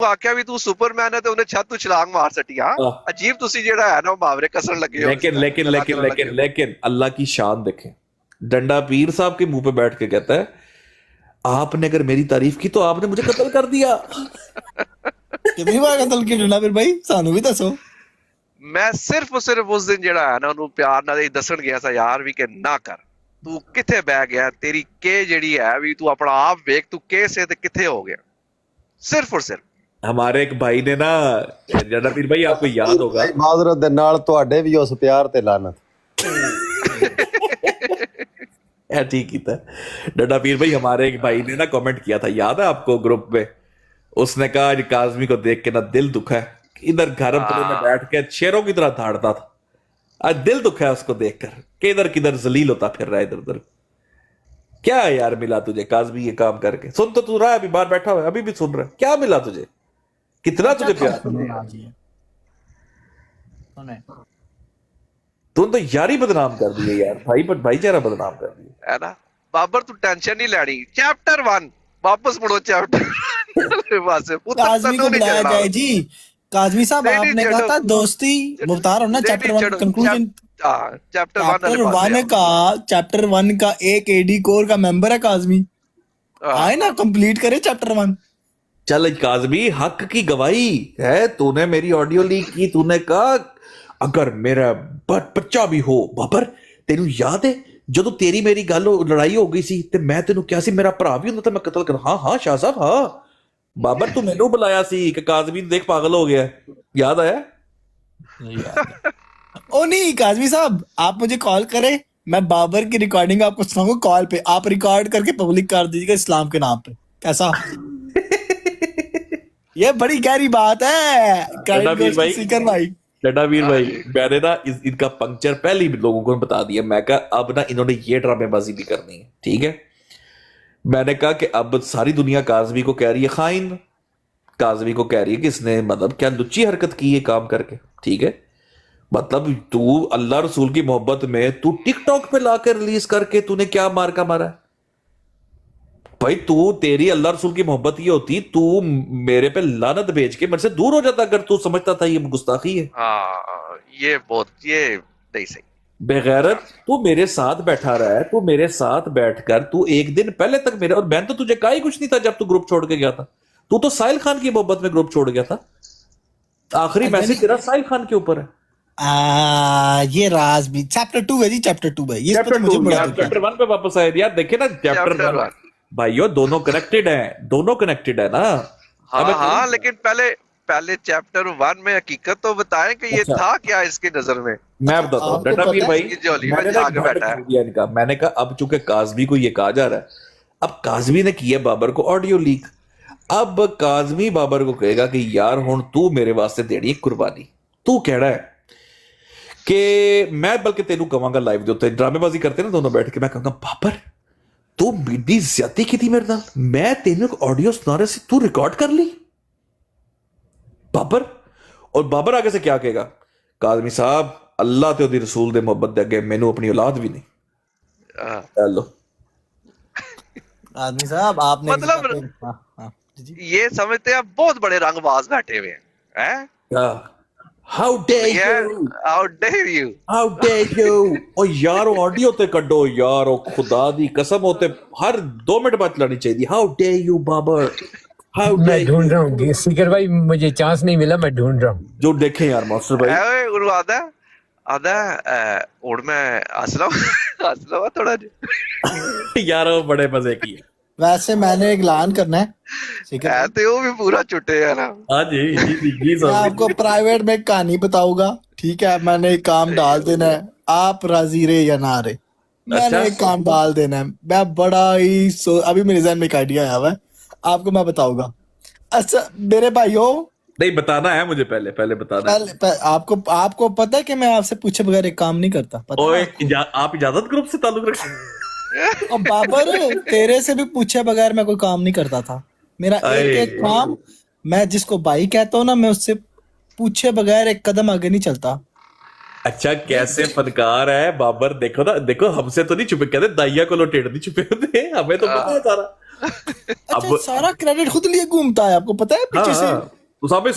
ਆਖਿਆ ਵੀ ਤੂੰ ਸੁਪਰਮੈਨ ਹੈ ਤੇ ਉਹਨੇ ਛੱਤ ਤੋਂ ਛਲਾਂਗ ਮਾਰ ਸੱਟੀ। ਹਾਂ ਅਜੀਬ ਤੁਸੀਂ ਜਿਹੜਾ ਹੈ ਨਾ ਮੁਹਾਵਰੇ कसर लगे हो। लेकिन लेकिन लेकिन लेकिन लेकिन अल्लाह की शान देखें, डंडा पीर साहब के मुंह पे बैठ के कहता है आपने अगर मेरी तारीफ की तो आपने मुझे कत्ल कर दिया। कितनी बार कत्ल किया डंडा पीर भाई, सानू भी दसो। मैं सिर्फ उस दिन ਜਿਹੜਾ ਹੈ ਨਾ ਉਹਨੂੰ ਪਿਆਰ ਨਾਲ ਇਹ ਦੱਸਣ ਗਿਆ ਸੀ ਯਾਰ ਵੀ ਕਿ ਨਾ ਕਰ, ਤੂੰ ਕਿੱਥੇ ਬਹਿ ਗਿਆ, ਤੇਰੀ ਕੇ ਜਿਹੜੀ ਹੈ ਵੀ ਤੂੰ ਆਪਣਾ ਆਪ ਵੇਖ, ਤੂੰ ਕੇ ਸੇ ਤੇ ਕਿੱਥੇ ਹੋ ਗਿਆ। सिर्फ और सिर्फ हमारे एक भाई ने ना, डंडा पीर भाई आपको याद होगा, माजरत दे नाल तुहाडे भी उस प्यार ते लानत है ठीक ही था। डंडा पीर भाई हमारे एक भाई ने ना कमेंट किया था, याद है आपको ग्रुप में, उसने कहा आज काजमी को देख के ना दिल दुखा है, इधर गरम तले में बैठ के शेरों की तरह धाड़ता था, आज दिल दुखा है उसको देखकर कि इधर किधर जलील होता फिर रहा है इधर उधर। क्या यार मिला तुझे काजमी ये काम करके? सुन तो तू रहा है, अभी बाहर बैठा हुआ है, अभी भी सुन रहा है, क्या मिला तुझे, कितना तुझे प्यार? तूने तो यारी बदनाम कर दी है यार, भाईचारा बदनाम कर दिया है ना। बाबर तू टेंशन नहीं लेनी, चैप्टर 1 वापस मुड़ो, चैप्टर काजमी को बुलाया जाए जी। काजमी साहब आपने कहा था दोस्ती, बता रहा हूँ ना, चैप्टर 1 कंक्लूजन, चैप्टर 1 का एक एडी कोर का मेंबर है काजमी, आए ना कंप्लीट करे चैप्टर 1। चल काजमी हक की गवाही है, तूने मेरी ऑडियो लीक की, तूने कहा अगर मेरा बच्चा भी हो बाबर, तेनू याद है जो तेरी मेरी गल लड़ाई हो गई सी ते मैं तेनू क्या सी मेरा भरा भी होंदा ते मैं कत्ल कर। हाँ हाँ शाह साहब, हाँ बाबर तू मैनू बुलाया सी कि काजमी देख पागल हो गया, याद आया? ओ नहीं काजमी साहब, आप मुझे कॉल करें, मैं बाबर की रिकॉर्डिंग आपको सुनाऊंगा कॉल पे, आप रिकॉर्ड करके पब्लिक कर दीजिएगा इस्लाम के नाम पे, कैसा? ये बड़ी गहरी बात है रणवीर भाई, मैंने ना इनका पंक्चर पहले ही लोगों को बता दिया, मैं कहा अब ना इन्होंने ये ड्रामेबाजी भी करनी है, ठीक है। मैंने कहा कि अब सारी दुनिया काजमी को कह रही है खाइन, काजमी को कह रही है कि इसने मतलब क्या लुच्ची हरकत की है काम करके, ठीक है। मतलब तू अल्लाह रसूल की मोहब्बत में तू टिकटॉक पे लाकर रिलीज करके तूने क्या मारका मारा है भाई? तू तेरी अल्लाह रसूल की मोहब्बत ये होती, तू मेरे पे लानत भेज के मेरे से दूर हो जाता अगर तू समझता था ये गुस्ताखी है। ये नहीं सही बेगैरत, तू मेरे साथ बैठा रहा है, तू मेरे साथ बैठकर तू एक दिन पहले तक मेरे, और मैं तो तुझे कहा ही कुछ नहीं था जब तू ग्रुप छोड़ के गया था, तू तो साहिल खान की मोहब्बत में ग्रुप छोड़ गया था, आखिरी मैसेज तेरा साहिल खान के ऊपर है। ये राज भी चैप्टर 2 है जी, चैप्टर 2 है ये, चैप्टर 1 पे वापस आए यार, देखे ना चैप्टर 1 भाइयों, दोनों कनेक्टेड है ना। हाँ लेकिन पहले चैप्टर 1 में हकीकत तो बताएं कि ये था क्या इसकी नजर में। मैं बताता हूँ रणवीर भाई, मैंने कहा अब चूंकि काजमी को ये कहा जा रहा है, अब काजमी ने किया बाबर को ऑडियो लीक, अब काजमी बाबर को कहेगा कि यार हुण तू मेरे वास्ते देनी है कुर्बानी, तू कह रहा है कि मैं बल्कि तेनू कहांगा लाइव दे उत्ते ड्रामेबाजी करते ना दोनों बैठ के, मैं कहूंगा बाबर तू मिड्डी ज्यादा की थी मेरे नाल, मैं तेनू ऑडियो सुना रहा सी, तू रिकॉर्ड कर ली बाबर। और बाबर आगे से क्या कहेगा, काजमी साहब अल्लाह ते ओदी रसूल दे मोहब्बत दे अगे मैनू अपनी औलाद भी नहीं। हेलो काजमी साहब आपने मतलब ये समझते हैं बहुत बड़े रंगबाज बैठे हुए हैं। How dare you ओ यार ऑडियो ते कड्डो यार, ओ खुदा दी कसम होते हर 2 मिनट बाद चलानी चाहिए। How dare you बाबर, मैं ढूंढ रहा हूँ स्पीकर भाई, मुझे चांस नहीं मिला, मैं ढूंढ रहा हूँ। जो देखें यार मास्टर भाई गुरु आदा और मैं हंसला थोड़ा यार वो बड़े मजे की है। वैसे मैंने ऐलान करना है, तो वो भी पूरा छुट्टे है ना। हाँ जी मैं आपको प्राइवेट में कहानी बताऊंगा, ठीक है। मैंने एक काम डाल देना है, आप राजी रहे या ना रहे, मैंने एक काम डाल देना है। मैं बड़ा ही अभी मेरे जहन में एक आइडिया आया हुआ है, आपको मैं बताऊंगा। अच्छा मेरे भाइयों, नहीं बताना है मुझे, पहले बताना है। आपको पता है कि मैं आपसे पूछे बगैर एक काम नहीं करता। आप इजाजत ग्रुप से ताल्लुक रखते? और बाबर तेरे से भी पूछे बगैर मैं कोई काम नहीं करता था। मेरा एक काम, मैं जिसको भाई कहता हूँ ना, मैं उससे पूछे बगैर एक कदम आगे नहीं चलता। अच्छा कैसे फनकार है बाबर, देखो ना, देखो हमसे तो नहीं छुपे, कहते दाइया को लोटेट नहीं छुपे होते, हमें तो पता है सारा। अच्छा, अब सारा क्रेडिट खुद लिए घूमता है, आपको पता है पीछे से? उसामे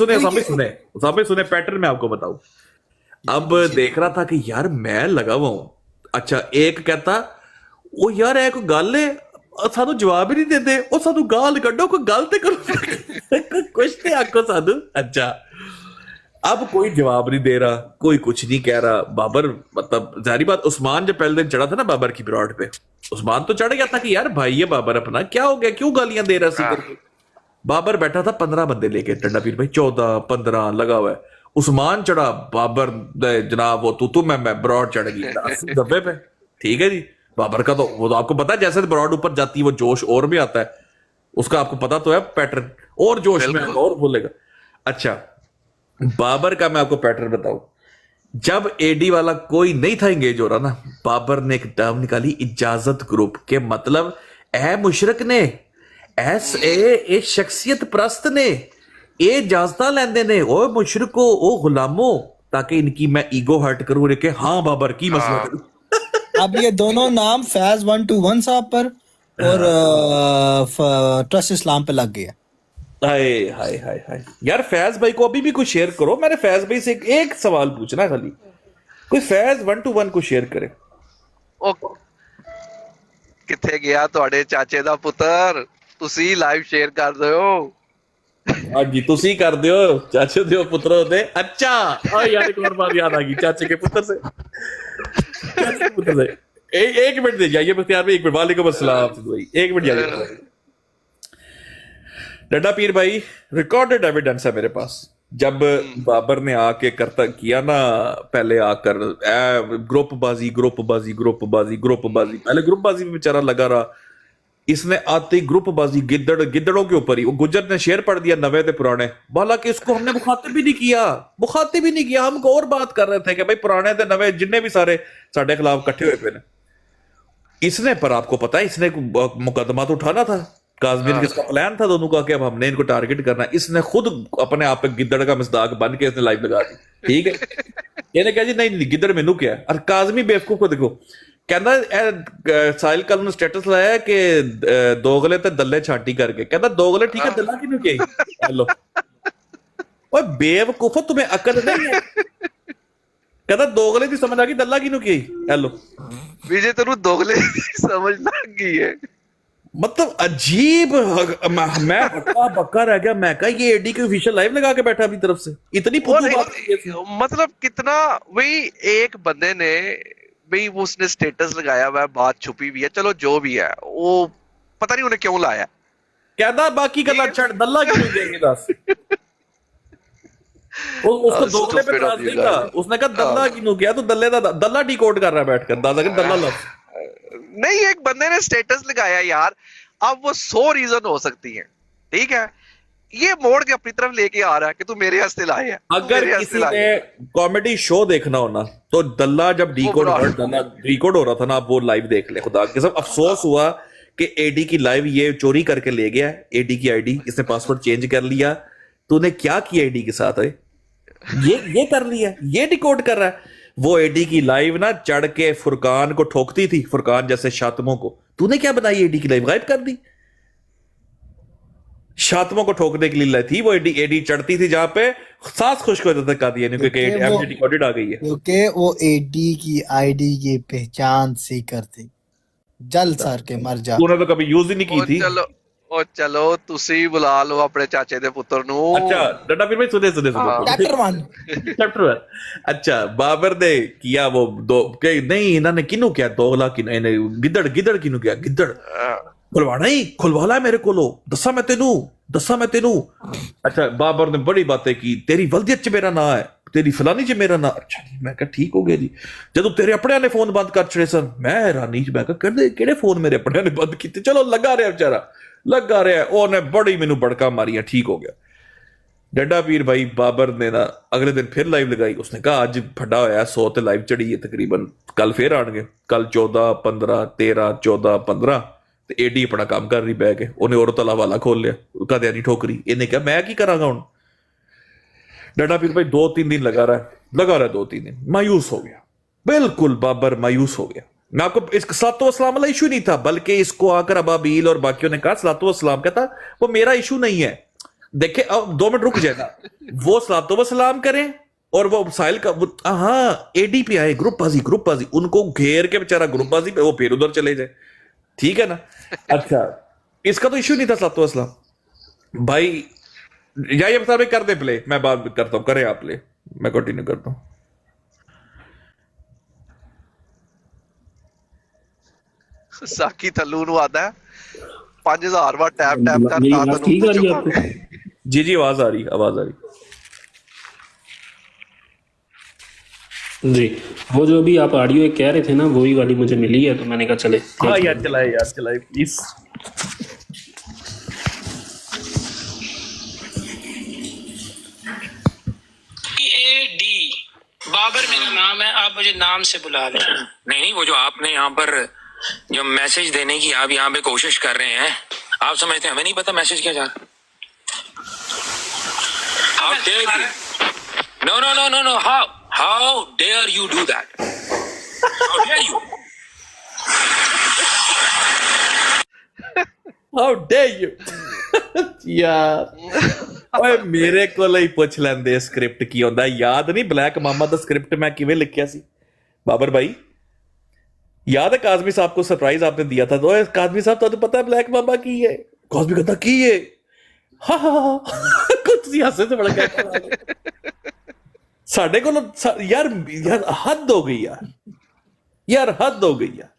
सुने पैटर्न मैं आपको बताऊं। अब देख रहा था कि यार मैं लगा हुआ हूं। अच्छा, एक कहता ਉਹ ਯਾਰ ਇਹ ਕੋਈ ਗੱਲ ਹੈ ਸਾਨੂੰ ਜਵਾਬ ਹੀ ਨਹੀਂ ਦਿੰਦੇ, ਉਹ ਸਾਨੂੰ ਗਾਲ ਕੱਢੋ, ਕੋਈ ਗੱਲ ਤੇ करो कुछ ਤੇ आको साधु। अच्छा, अब कोई जवाब नहीं दे रहा, कोई कुछ नहीं कह रहा। बाबर मतलब जारी बात, उस्मान जब पहले दिन चढ़ा था ना बाबर की ब्रॉड पे, उस्मान तो चढ़ गया था कि यार भाई ये बाबर अपना क्या हो गया, क्यों गालियां दे रहा सी करके। बाबर बैठा था 15 बंदे लेके, टंडा पीर भाई 14-15 लगा हुआ है। उस्मान चढ़ा, बाबर जनाब वो तू मैं ब्रॉड चढ़ गई दब्बे पे। ठीक है जी, बाबर का तो वो तो आपको पता है, जैसे ब्रॉड ऊपर जाती है वो जोश और भी आता है उसका, आपको पता तो है पैटर्न, और जोश में और बोलेगा। अच्छा, बाबर का मैं आपको पैटर्न बताऊं, जब एडी वाला कोई नहीं था एंगेज हो रहा ना, बाबर ने एक टर्म निकाली, इजाजत ग्रुप के मतलब ए मुशरक ने ए शख्सियत प्रस्त ने ए इजाजत लेंदे ने, ओ मुशरको ओ गुलामो, ताकि इनकी मैं ईगो हर्ट करूं कि हाँ बाबर की मसला करूं। अब ये दोनों नाम फैज 121 साहब पर और ट्रस्ट इस्लाम पे लग गया। हाय हाय हाय हाय यार, फैज भाई को अभी भी कुछ शेयर करो। मैंने फैज भाई से एक सवाल पूछना है खाली, कोई फैज 121 को शेयर करे। ਉਹ ਕਿੱਥੇ ਗਿਆ ਤੁਹਾਡੇ ਚਾਚੇ ਦਾ ਪੁੱਤਰ? ਤੁਸੀਂ ਲਾਈਵ ਸ਼ੇਅਰ ਕਰ ਦਿਓ। हाँ जी, तुसी कर दियो चाचे दियो पुत्रों दे। अच्छा, और यार एक और बात याद आ गई चाचे के पुत्र से, चाचे के पुत्र से। एक मिनट दे जाइए बख्तियार भाई, एक मिनट। वालेकुम अस्सलाम भाई, एक मिनट जाइए। डड्डा पीर भाई, रिकॉर्डेड एविडेंस है मेरे पास, जब बाबर ने आके करता किया ना, पहले आकर ग्रुपबाजी, पहले ग्रुपबाजी में बेचारा लगा रहा, इसने आते ही ग्रुपबाजी गिद्दड़ों के ऊपर ही, वो गुज्जर ने शेर पढ़ दिया नवे थे पुराने, हालांकि इसको हमने मुखातिब भी नहीं किया, हम और बात कर रहे थे कि भाई पुराने थे नवे जिन्ने भी सारे साढ़े खिलाफ इकट्ठे हुए पे। इसने, पर आपको पता है इसने मुकदमा तो उठाना था, काज़मीन किसका प्लान था दोनों का कि अब हमने इनको टारगेट करना। इसने खुद अपने आप पे गिद्दड़ का मिसदाक बन के इसने लाइव लगा दी। ठीक है, ਇਹਨੇ ਕਿਹਾ ਜੀ ਨਹੀਂ गिद्दड़ ਮੈਨੂੰ क्या, और काज़मी बेवकूफ को देखो, कहता साहिल कल ने स्टेटस लाया कि दोगले ते दल्ले छाटी करके, कहता दोगले ठीक है, दल्ला क्यों किया? हेलो ओए बेवकूफो, तुम्हें अकल नहीं है? कहता दोगले की समझ आ गई, दल्ला क्यों की? हेलो विजय तेनू दोगले समझ लग गई है। मतलब अजीब। मैं हक्का बक्का रह गया, मैं कहा ये एडी के ऑफिशियल लाइव लगा के बैठा अपनी तरफ से, इतनी मतलब कितना, वही एक बंदे ने भाई वो उसने स्टेटस लगाया हुआ है, बात छुपी हुई है, चलो जो भी है, वो पता नहीं उन्हें क्यों लाया। कहता बाकी गल्ला छड़, दल्ला क्यों देंगे दस? उसको दोगले पे नाज नहीं था, उसने कहा दल्ला क्यों किया, तो दल्ले दा दल्ला डिकोड कर रहा है बैठकर, दादा के दल्ला लफ्ज नहीं, एक बंदे ने स्टेटस लगाया यार, अब वो 100 रीजन हो सकती है, ठीक है, ये मोड़ के अपनी तरफ लेके आ रहा है कि तू मेरे हस्ते लाए है। अगर किसी ने कॉमेडी शो देखना हो ना, तो दल्ला जब डिकोड हो रहा था ना, आप वो लाइव देख ले, खुदा के सब अफसोस हुआ कि एडी की लाइव ये चोरी करके ले गया, एडी की आईडी इसने पासवर्ड चेंज कर लिया। तूने क्या किया एडी के साथ है? ये कर लिया, ये डिकोड कर रहा है। वो एडी की लाइव ना चढ़ के फुरकान को ठोकती थी, फुरकान जैसे शातमों को। तूने क्या बनाई एडी की लाइव? गायब कर दी। शातमों को ठोकने के लिए थी वो एडी चढ़ती थी जहां पे सांस खुश्क हो जाता था कादियानी, क्योंकि एमडी डिकोडेड आ गई है, क्योंकि वो एडी की आईडी की पहचान सीकर थी। जल सर के मर जा, तूने तो कभी यूज ही नहीं की थी। चलो तुसी बुला लो अपने चाचे दे पुत्र नु। अच्छा डड्डा फिर भाई सुने चैप्टर 1। अच्छा, बाबर ने किया वो दो के नहीं, इन्होंने किनू किया दोगला की, गिद्दड़ किनू किया, गिद्दड़ खुलवाना ही खुलवाला मेरे को, दसा मैं तेनू। अच्छा, बाबर ने बड़ी बातें की, तेरी वल्दियत च मेरा ना है, तेरी फलानी च मेरा ना। अच्छा जी, मैं कहा ठीक हो गया जी। जदों तेरे अपने ने फोन बंद कर छड़े सन, मैं हैरानी च, मैं कहा केड़े फोन मेरे अपने ने बंद किए? चलो लगा रहा बेचारा, लगा रहा, ओने बड़ी मैनू बड़का मारिया, ठीक हो गया। डड्डा पीर भाई बाबर ने ना अगले दिन फिर लाइव लगाई, उसने कहा अज फटा होया 100 ते लाइव चढ़ी है तकरीबन, कल फिर आएंगे, कल 14 15 13 14 15 ਤੇ एडी अपना काम कर रही बह के, उन्हें औरत वाला वाला खोल लिया, कदे नहीं ठोकरी। इन्हें कहा मैं की करांगा हुण। डड्डा पीर भाई 2-3 दिन लगा रहा है 2-3 दिन, मायूस हो गया, बिल्कुल बाबर मायूस हो गया। मैं आपको इस सलातो वसलाम वाला इशू नहीं था, बल्कि इसको आकर अबाबील और बाकियों ने कहा सलातो वसलाम कहता वो मेरा इशू नहीं है। देखे अब 2 मिनट रुक जाए ना, वो सलातो वसलाम करें और वो साहिल का हाँ एडी पे आए ग्रुपबाजी उनको घेर के बेचारा ग्रुपबाजी पे वो फिर उधर चले जाए, ठीक है ना। अच्छा इसका तो इशू नहीं था सलातो वसलाम भाई। या ये बता भाई कर दे प्ले, मैं बात करता हूँ, करें आप प्ले, मैं कंटिन्यू करता हूँ। साकी थल्लू ਨੂੰ ਆਦਾ 5000 ਵਾਰ ਟੈਪ ਟੈਪ ਕਰ मेरी ਤਾਂ आवाज ਤੈਨੂੰ ठीक आ रही है चुकांगे। आपको? जी जी आवाज आ रही, आवाज आ रही। जी, वो जो अभी आप ऑडियो एक कह रहे थे ना, वही वाली मुझे मिली है, तो मैंने कहा चले हाँ यार चलाए प्लीज। AD बाबर मेरा नाम है, आप मुझे नाम से बुला लें। नहीं, वो जो आपने यहाँ पर जो मैसेज देने की आप यहाँ पे कोशिश कर रहे हैं, आप समझते हैं हमें नहीं पता मैसेज क्या जा रहा है? How dare you? No. How dare you do that? How dare you? How dare you? यार ਓਏ ਮੇਰੇ ਕੋਲ ਹੀ ਪੁੱਛ ਲੈਂਦੇ ਸਕ੍ਰਿਪਟ ਕੀ ਹੁੰਦਾ, ਯਾਦ ਨਹੀਂ ਬਲੈਕ ਮਾਮਾ ਦਾ ਸਕ੍ਰਿप्ट मैं ਕਿਵੇਂ ਲਿਖਿਆ ਸੀ बाबर भाई? याद है काजमी साहब को सरप्राइज आपने दिया था, तो काजमी साहब तो पता है ब्लैक मामा की है? काजमी कहता की है, हाँ कुछ हंसे तो बड़ा क्या साढ़े को यार हद हो गई यार हद हो गई यार,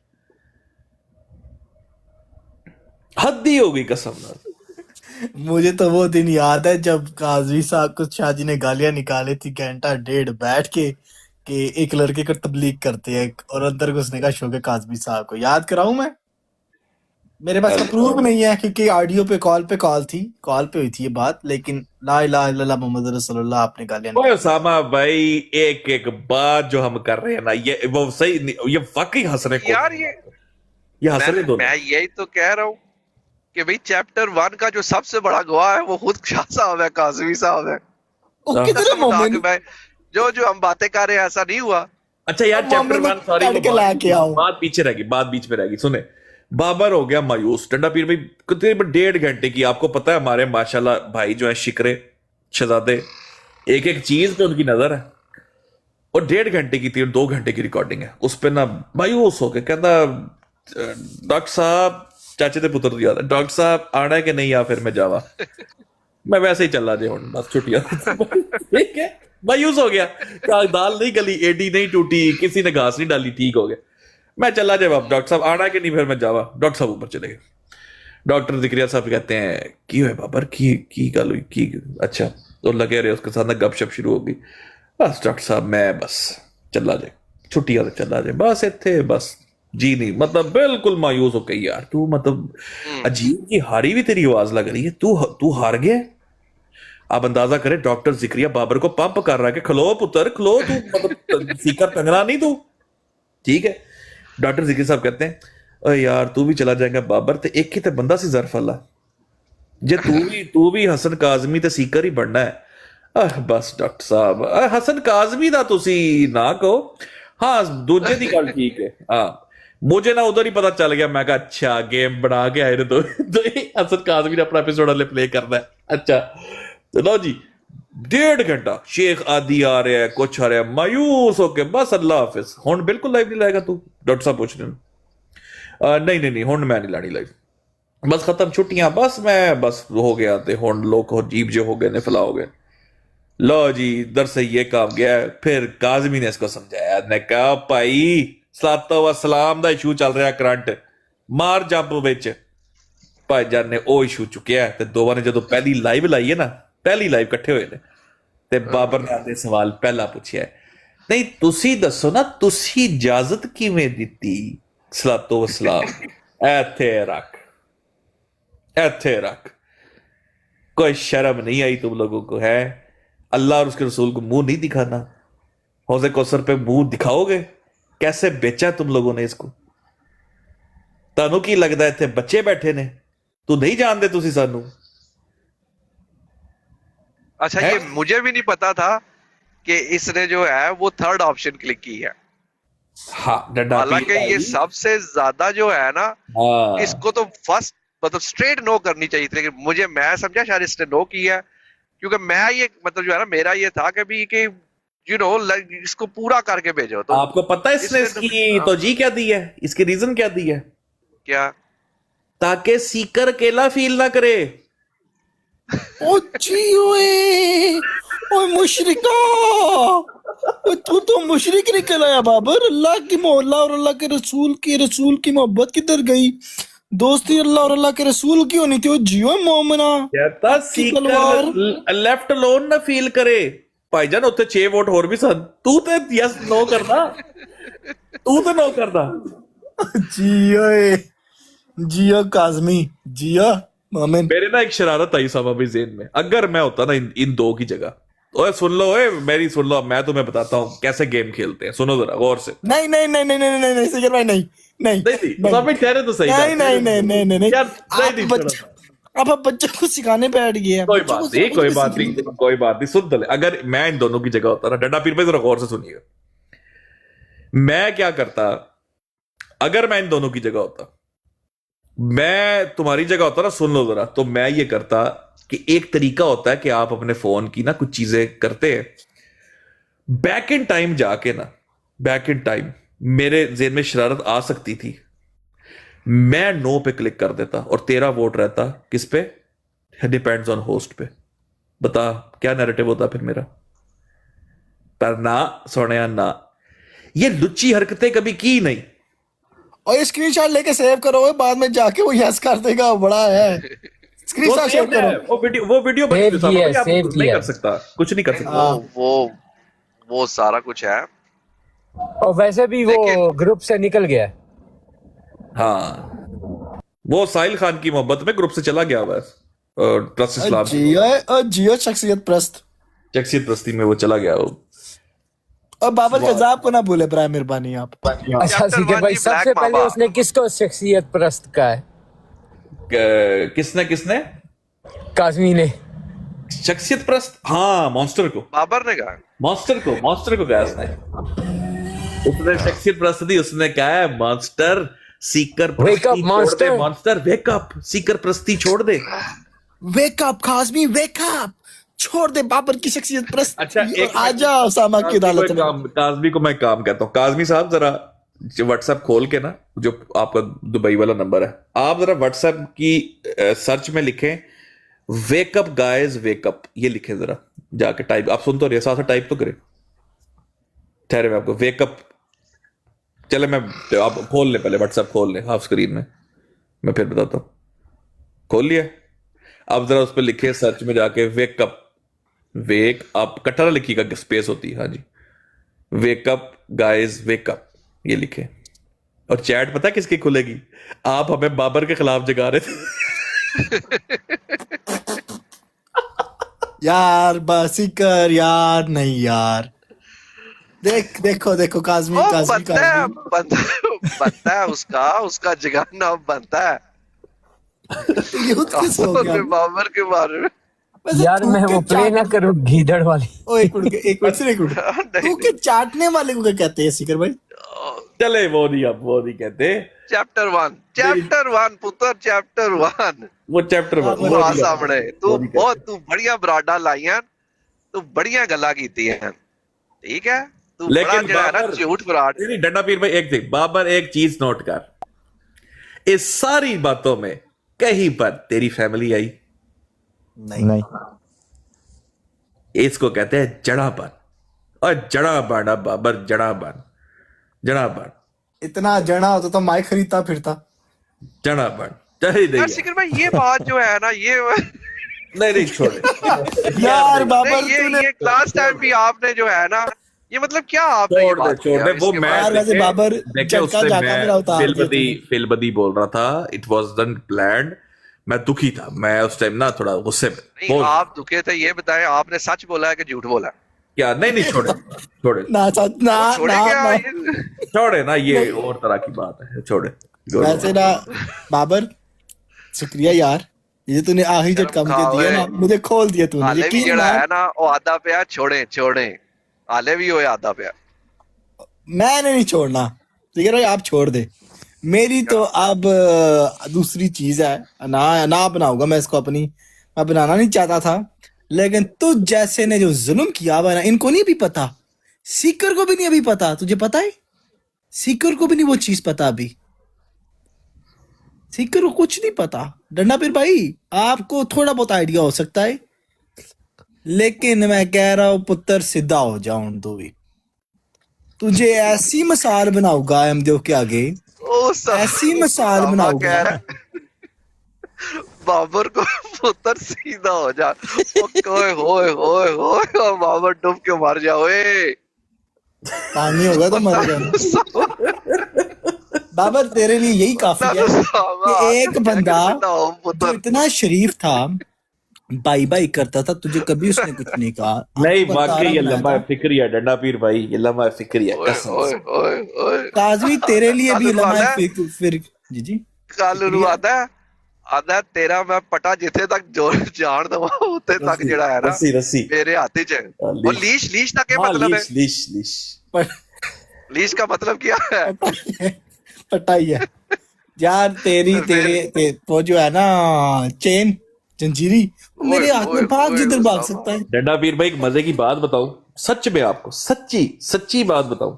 हद ही हो गई कसम ना। मुझे तो वो दिन याद है जब काजवी साहब को शाहजी ने गालियां निकाली थी 1.5 घंटा बैठ के कि एक लड़के को तबलीग करते हैं और अंदर घुसने का शौक है काजवी साहब को। याद कराऊं मैं? मेरे पास प्रूफ नहीं है क्योंकि ऑडियो पे कॉल पे हुई थी ये बात, लेकिन ला इलाहा इल्लल्लाह मोहम्मद रसूलुल्लाह आपने गालियां ओए उसामा भाई एक एक बात जो हम कर रहे हैं ना, ये वो सही, ये वाकई हंसने को यार ये हंसने दो। मैं यही तो कह रहा हूँ कि भाई चैप्टर 1 का जो सबसे बड़ा गवाह है वो खुद शाह साहब है, काजवी साहब है। वो कितने मोमिन मैं जो हम बातें कर रहे हैं ऐसा नहीं हुआ। अच्छा यार चैप्टर 1 सॉरी बात पीछे रहेगी, बात बीच में रहेगी। सुने बाबर हो गया मायूस, टंडा पीर भाई तकरीबन 1.5 घंटे की, आपको पता है हमारे माशाल्लाह भाई जो है शिकरे शहजादे एक एक चीज पे उनकी नजर है, और 1.5 घंटे की 2 घंटे की रिकॉर्डिंग है, उस पर ना मायूस हो के कहता डॉक्टर साहब चाचे के पुत्र याद है, डॉक्टर साहब आना है कि नहीं या फिर मैं जावा मैं वैसे ही चला जाए हूं बस छुट्टियां ठीक है। मायूस हो गया, दाल नहीं गली, एडी नहीं टूटी, किसी ने घास नहीं डाली, ठीक हो गया, मैं चला जाए अब डॉक्टर साहब आना कि नहीं फिर मैं जावा। डॉक्टर साहब ऊपर चले गए, डॉक्टर जिक्रिया साहब कहते हैं की हुए बाबर की गल हुई की, अच्छा तो लगे रहे उसके साथ ना गपशप शुरू हो गई। बस डॉक्टर साहब मैं बस चला जाए छुट्टियां तो चला जाए बस इतने बस जी नहीं, मतलब बिल्कुल मायूस हो गई यार तू, मतलब अजीब की हारी भी तेरी आवाज लग रही है, तू हार गया। आप अंदाजा करें डॉक्टर जिक्रिया बाबर को पंप कर रहा है कि खलो पुत्र खलो, तू मतलब सीकर टंगना नहीं तू, ठीक है। डॉक्टर जिक्रिया साहब कहते हैं अरे यार तू भी चला जाएगा बाबर, ते एक ही ते बंदा सी जरफ अल्लाह, जे तू भी हसन काजमी ते सीकर ही बनना है। बस डॉक्टर साहब हसन काजमी दा तुसी ना कहो, हाँ दूजे दी गल ठीक है। हाँ मुझे ना उधर ही पता चल गया, मैं कहा अच्छा गेम बना के आए तो हसन काजमी ने अपना एपिसोड वाले प्ले करना है। अच्छा तो लो जी 1.5 घंटा शेख आदि आ रहा है, कुछ आ रहा है, मायूस होके बस अल्लाह हाफिज हुन बिल्कुल लाइव नहीं लाएगा तू? डॉक्टर साहब पूछ रहे हैं नहीं हुन मैं नहीं लानी लाइव, बस खत्म छुट्टियां, बस मैं बस हो गया ते हुन लोग अजीब जो हो गए ने फला हो गए। लो जी इधर से ये काम गया, फिर काजमी ने इसको समझाया, ने कहा भाई सलातो व सलाम दा इशू चल रहा करंट मार जंप विच, भाईजान ने वो इशू चुकिया है, ते दोवां ने जदों पहली लाइव लाई है ना, पहली लाइव इकट्ठे हुए ने, ते बाबर ने आते सवाल पहला पूछया है, नहीं तुसी दसो ना तुसी इजाजत किवें दित्ती सलातो व सलाम, ऐथे रख, कोई शर्म नहीं आई तुम लोगों को? है अल्लाह और उसके रसूल को मुंह नहीं दिखाना, हौज़े कौसर पे मुंह दिखाओगे? कैसे बेचा तुम लोगों ने इसको? तानू की लगता है इत्थे बच्चे बैठे ने, तू नहीं जानते तुसी सानू? अच्छा ये मुझे भी नहीं पता था कि इसने जो है वो 3rd ऑप्शन क्लिक की है। हाँ डंडा हालांकि पीर ये भाई। सबसे ज्यादा जो है ना, हाँ इसको तो फर्स्ट मतलब स्ट्रेट नो करनी चाहिए थी, लेकिन मैं समझा शायद इसने नो किया, क्योंकि मैं ये मतलब जो है ना, मेरा ये था कि भी कि इसको पूरा करके भेजो। तो आपको पता है इसने इसने इसकी तोजी क्या दी है, इसकी रीजन क्या दी है? क्या? ताकि सीकर अकेला फील ना करे। ओ जी ओए मुशरिका, ओए तू तो मुशरिक निकल आया बाबर। अल्लाह की मोहल्ला और अल्लाह के रसूल की मोहब्बत किधर गई? दोस्ती अल्लाह और अल्लाह के रसूल की होनी थी। ओ जियो मोमना, कहता की तलवार। सीकर लेफ्ट अलोन ना फील करे। भाईजान उत्थे 6 वोट होर भी सन, तू ते यस नो करदा, तू ते नो करदा। जियो काजमी, जियो मोमिन। मेरे ना एक शरारत आई साहब अभी ज़हन में, अगर मैं होता ना इन दो की जगह। ओए सुन लो, ओए मेरी सुन लो, मैं तुम्हें बताता हूँ कैसे गेम खेलते हैं, सुनो जरा गौर से। नहीं नहीं नहीं नहीं नहीं नहीं सिकर भाई, नहीं नहीं नहीं साहब ठहरे तो सही। नहीं नहीं नहीं नहीं नहीं नहीं। यार नहीं अब आप बच्चों को सिखाने बैठ गए हैं। कोई बात नहीं, कोई बात नहीं, कोई बात नहीं। सुन तो ले, अगर मैं इन दोनों की जगह होता ना, डंडा पीर भाई जरा गौर से सुनिएगा, मैं क्या करता अगर मैं इन दोनों की जगह होता। मैं तुम्हारी जगह होता ना, सुन लो जरा, तो मैं ये करता कि एक तरीका होता है कि आप अपने फोन की ना कुछ चीजें करते हैं बैक इन टाइम जाके ना, बैक इन टाइम मेरे जेहन में शरारत आ सकती थी, मैं नो पे क्लिक कर देता और तेरा वोट रहता किस पे? डिपेंड्स ऑन होस्ट पे। बता क्या नैरेटिव होता फिर मेरा? पर ना सोनिया ना, ये लुच्ची हरकतें कभी की नहीं। और ये स्क्रीनशॉट लेके सेव करो, बाद में जाके वो यस कर देगा, बड़ा है। स्क्रीनशॉट सेव करो। वो वीडियो बनी हुई सेव किया, साहब, सेव नहीं किया। कर सकता, कुछ नहीं कर सकता। वो सारा कुछ है। और वैसे भी वो लेकिन- ग्रुप से निकल गया। हाँ वो साहिल खान की मोहब्बत में ग्रुप से चला गया बस, ट्रस्ट इस्लाम जियो शख्सियत प्रस्त। शख्सियत प्रस्ती में वो चला गया वो। और बाबर कज़ाब को ना भूले बराए मेहरबानी आप। अच्छा Chapter सीकर one भाई, जी, सबसे Black पहले Mamba। उसने किसको शख्सियत प्रस्त का है? किसने किसने काजमी ने। शख्सियत प्रस्त? हाँ मॉन्स्टर को, बाबर ने कहा मॉन्स्टर को कहा उसने शख्सियत प्रस्त दी। उसने कहा है monster seeker Wake up, monster। Monster wake up, seeker प्रस्ती छोड़ दे। Wake up Kazmi, wake up, छोड़ दे बाबर की शख्सियत प्रस्त। अच्छा, एक आजा उसामा की अदालत में। काजमी को मैं काम कहता हूँ। काजमी साहब जरा व्हाट्सएप खोल के ना, जो आपका दुबई वाला नंबर है, आप जरा व्हाट्सएप की सर्च में लिखें वेकअप गाइस वेकअप, ये लिखें जरा जाके, टाइप आप सुन तो रहे, साथ टाइप तो करें। ठहरे मैं आपको वेकअप, चले मैं, आप खोल ले पहले, व्हाट्सएप खोल ले हाफ स्क्रीन में, मैं फिर बताता हूँ। खोल लिया? अब जरा उस पर लिखे सर्च में जाके वेकअप, वेक अप कट्ठा लिखिएगा, स्पेस होती है, हाँ जी, वेकअप गाइस वेकअप ये लिखे। और चैट पता है किसकी खुलेगी? आप हमें बाबर के खिलाफ जगा रहे थे। यार बासी कर यार, नहीं यार, देखो काज़मी वो काज़मी बनता है उसका जगाना बनता है। यूथ किस हो गया? बाबर के बारे में वैसे यार तू मैं के वो प्ले ना करूं गीदड़ वाली। ओ एक मिनट तू के चाटने वाले को क्या कहते हैं सीकर भाई? चले वो नहीं कहते। चैप्टर वन पुत्र, चैप्टर वन वो चैप्टर सामने तू बढ़िया बराडा लाइया, तू बढ़िया गल्ला कीती है, ठीक है। तू बड़ा जो है ना झूठ फराड। नहीं डंडा पीर भाई, एक चीज बाबर, एक चीज नोट कर, इस सारी बातों में कहीं पर तेरी फैमिली आई नहीं। इसको कहते हैं जड़ापन। और जड़ापन, अब बाबर जड़ापन इतना जड़ा होता तो माइक खरीदता फिरता। जड़ापन चाहिए नहीं है। सिकर भाई ये बात जो है ना, ये नहीं छोड़े यार बाबर ये क्लास टाइम भी आपने जो है ना, ये मतलब क्या आपने ये बात छोड़ दे वो। मैं यार वैसे बाबर देखिए झटका उससे जाका मेरा उतार दिया फिलबदी बोल रहा था, इट वाज डन प्लान्ड। मैं दुखी था, मैं उस टाइम ना थोड़ा गुस्से में। नहीं आप दुखे थे, ये बताएं आपने सच बोला है कि झूठ बोला? क्या? नहीं छोड़े ना सच ना छोड़े क्या ना ये? छोड़े ना, ये और तरह की बात है, छोड़े। वैसे ना बाबर शुक्रिया यार, ये तूने आखिरी झटका मुझे दिया ना, मुझे खोल दिया तूने। हाले भी यकीन जड़ा मान है ना वो आधा पे छोड़े हाले भी वो आधा पे। मैंने नहीं छोड़ना, ठीक है भाई, आप छोड़ दे। मेरी तो अब दूसरी चीज है ना, ना बनाऊंगा मैं इसको अपनी, मैं बनाना नहीं चाहता था, लेकिन तुझ जैसे ने जो जुल्म किया हुआ है ना, इनको नहीं भी पता, सीकर को भी नहीं अभी पता, तुझे पता है? सीकर को भी नहीं वो चीज पता अभी, सीकर को कुछ नहीं पता। डंडा पीर भाई, आपको थोड़ा बहुत आइडिया हो सकता है, लेकिन मैं कह रहा हूं पुत्र सीधा हो जाऊं तू भी, तुझे ऐसी मिसाल बनाऊंगा अहमदेव के आगे, ऐसी मिसाल कह बनाऊंगा। रहा है, बाबर को पुत्र सीधा हो जा, ओए होए होए होए, बाबर डूब के मर जाओ। पानी होगा तो मर जाना। बाबर तेरे लिए यही काफी है कि एक बंदा जो इतना शरीफ था, बाई बाई करता था, तुझे कभी उसने कुछ नहीं कहा। नहीं आपको वाकई बतारा ये बनाया लम्हा था। फिक्री है डंडा पीर भाई, ये लम्हा फिक्री है कसम से। काजवी तेरे लिए भी कानून वाला लम्हा है। फिर जी जी कानून आदा तेरा मैं पटा जिथे तक जोर जान दवा उते तक रस्सी, जेड़ा है ना रस्सी रस्सी मेरे हाथ च है। और लीश लीश का क्या हाँ, मतलब है? लीश लीश लीश लीश का मतलब क्या है? पटाई है यार तेरी, तेरे वो जो है ना चेन जंजीरी, वो मेरे हाथ में भाग जिधर भाग सकता है। डंडा पीर भाई एक मजे की बात बताऊं, सच में आपको सच्ची सच्ची बात बताऊं,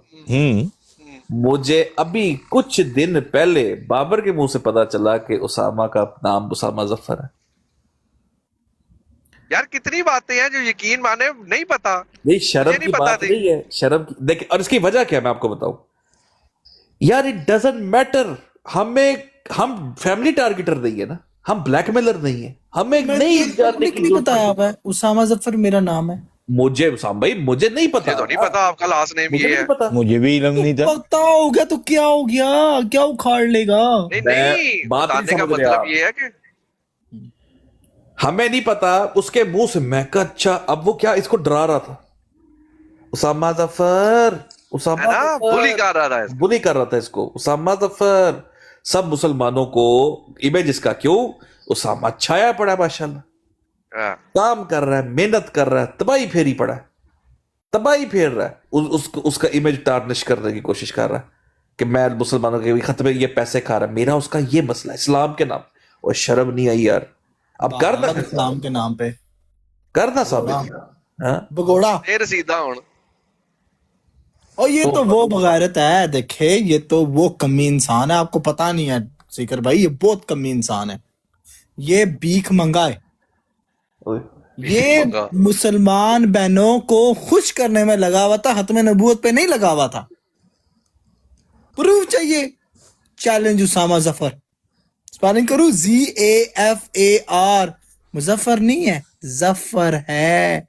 मुझे अभी कुछ दिन पहले बाबर के मुंह से पता चला कि उसामा का नाम उसामा जफर है। यार कितनी बातें हैं जो यकीन माने नहीं पता। नहीं शर्म मुझे की नहीं पता बात थी। नहीं है, शर्म की देखिए, और इसकी वजह क्या है मैं आपको बताऊं यार, इट डजंट मैटर, हम फैमिली टारगेटर नहीं है ना, हम ब्लैकमेलर नहीं है, हमें नहीं जानने की नहीं जरूरत बताया नहीं। हुआ है, उसामा जफर मेरा नाम है। मुझे उसामा भाई मुझे नहीं पता, मुझे तो नहीं पता आपका लास्ट नेम मुझे ये नहीं है। पता। मुझे भी इलम नहीं था। पता हो गया तो क्या हो गया, क्या उखाड़ लेगा? नहीं मैं नहीं, बात नहीं बताने का समझ रहे मतलब आप। ये है कि हमें नहीं पता, उसके मुंह से मैं कहा अच्छा, अब वो क्या इसको डरा रहा था, उसामा जफर, उसामा है ना, जफर, बुली कर रहा था इसको। बुली कर रहा था इसको, उसामा जफर। सब मुसलमानों को इमेज इसका क्यों, उसामा छाया पड़ा है माशाल्लाह, हाँ। काम कर रहा है, मेहनत कर रहा है, तबाही फेरी पड़ा है, तबाही फेर रहा है, उसका इमेज टार्निश करने की कोशिश कर रहा है कि मैं मुसलमानों के खत में ये पैसे खा रहा है, मेरा उसका ये मसला है इस्लाम के नाम। और शर्म नहीं आई यार, अब करना इस्लाम के नाम पे करना साबित, हाँ? भगोड़ा। फिर सीधा हूं और ये तो वो बगैरत है, देखे ये तो वो कमी इंसान है, आपको पता नहीं है सीकर भाई, ये बहुत कमी इंसान है, ये भीख मंगा है, ओए, ये मंगा। मुसलमान बहनों को खुश करने में लगा हुआ था, हतम नबूवत पे नहीं लगा हुआ था। प्रूफ चाहिए, चैलेंज उसामा जफर, स्पेलिंग करूं ZAFAR, मुजफ्फर नहीं है, जफर है,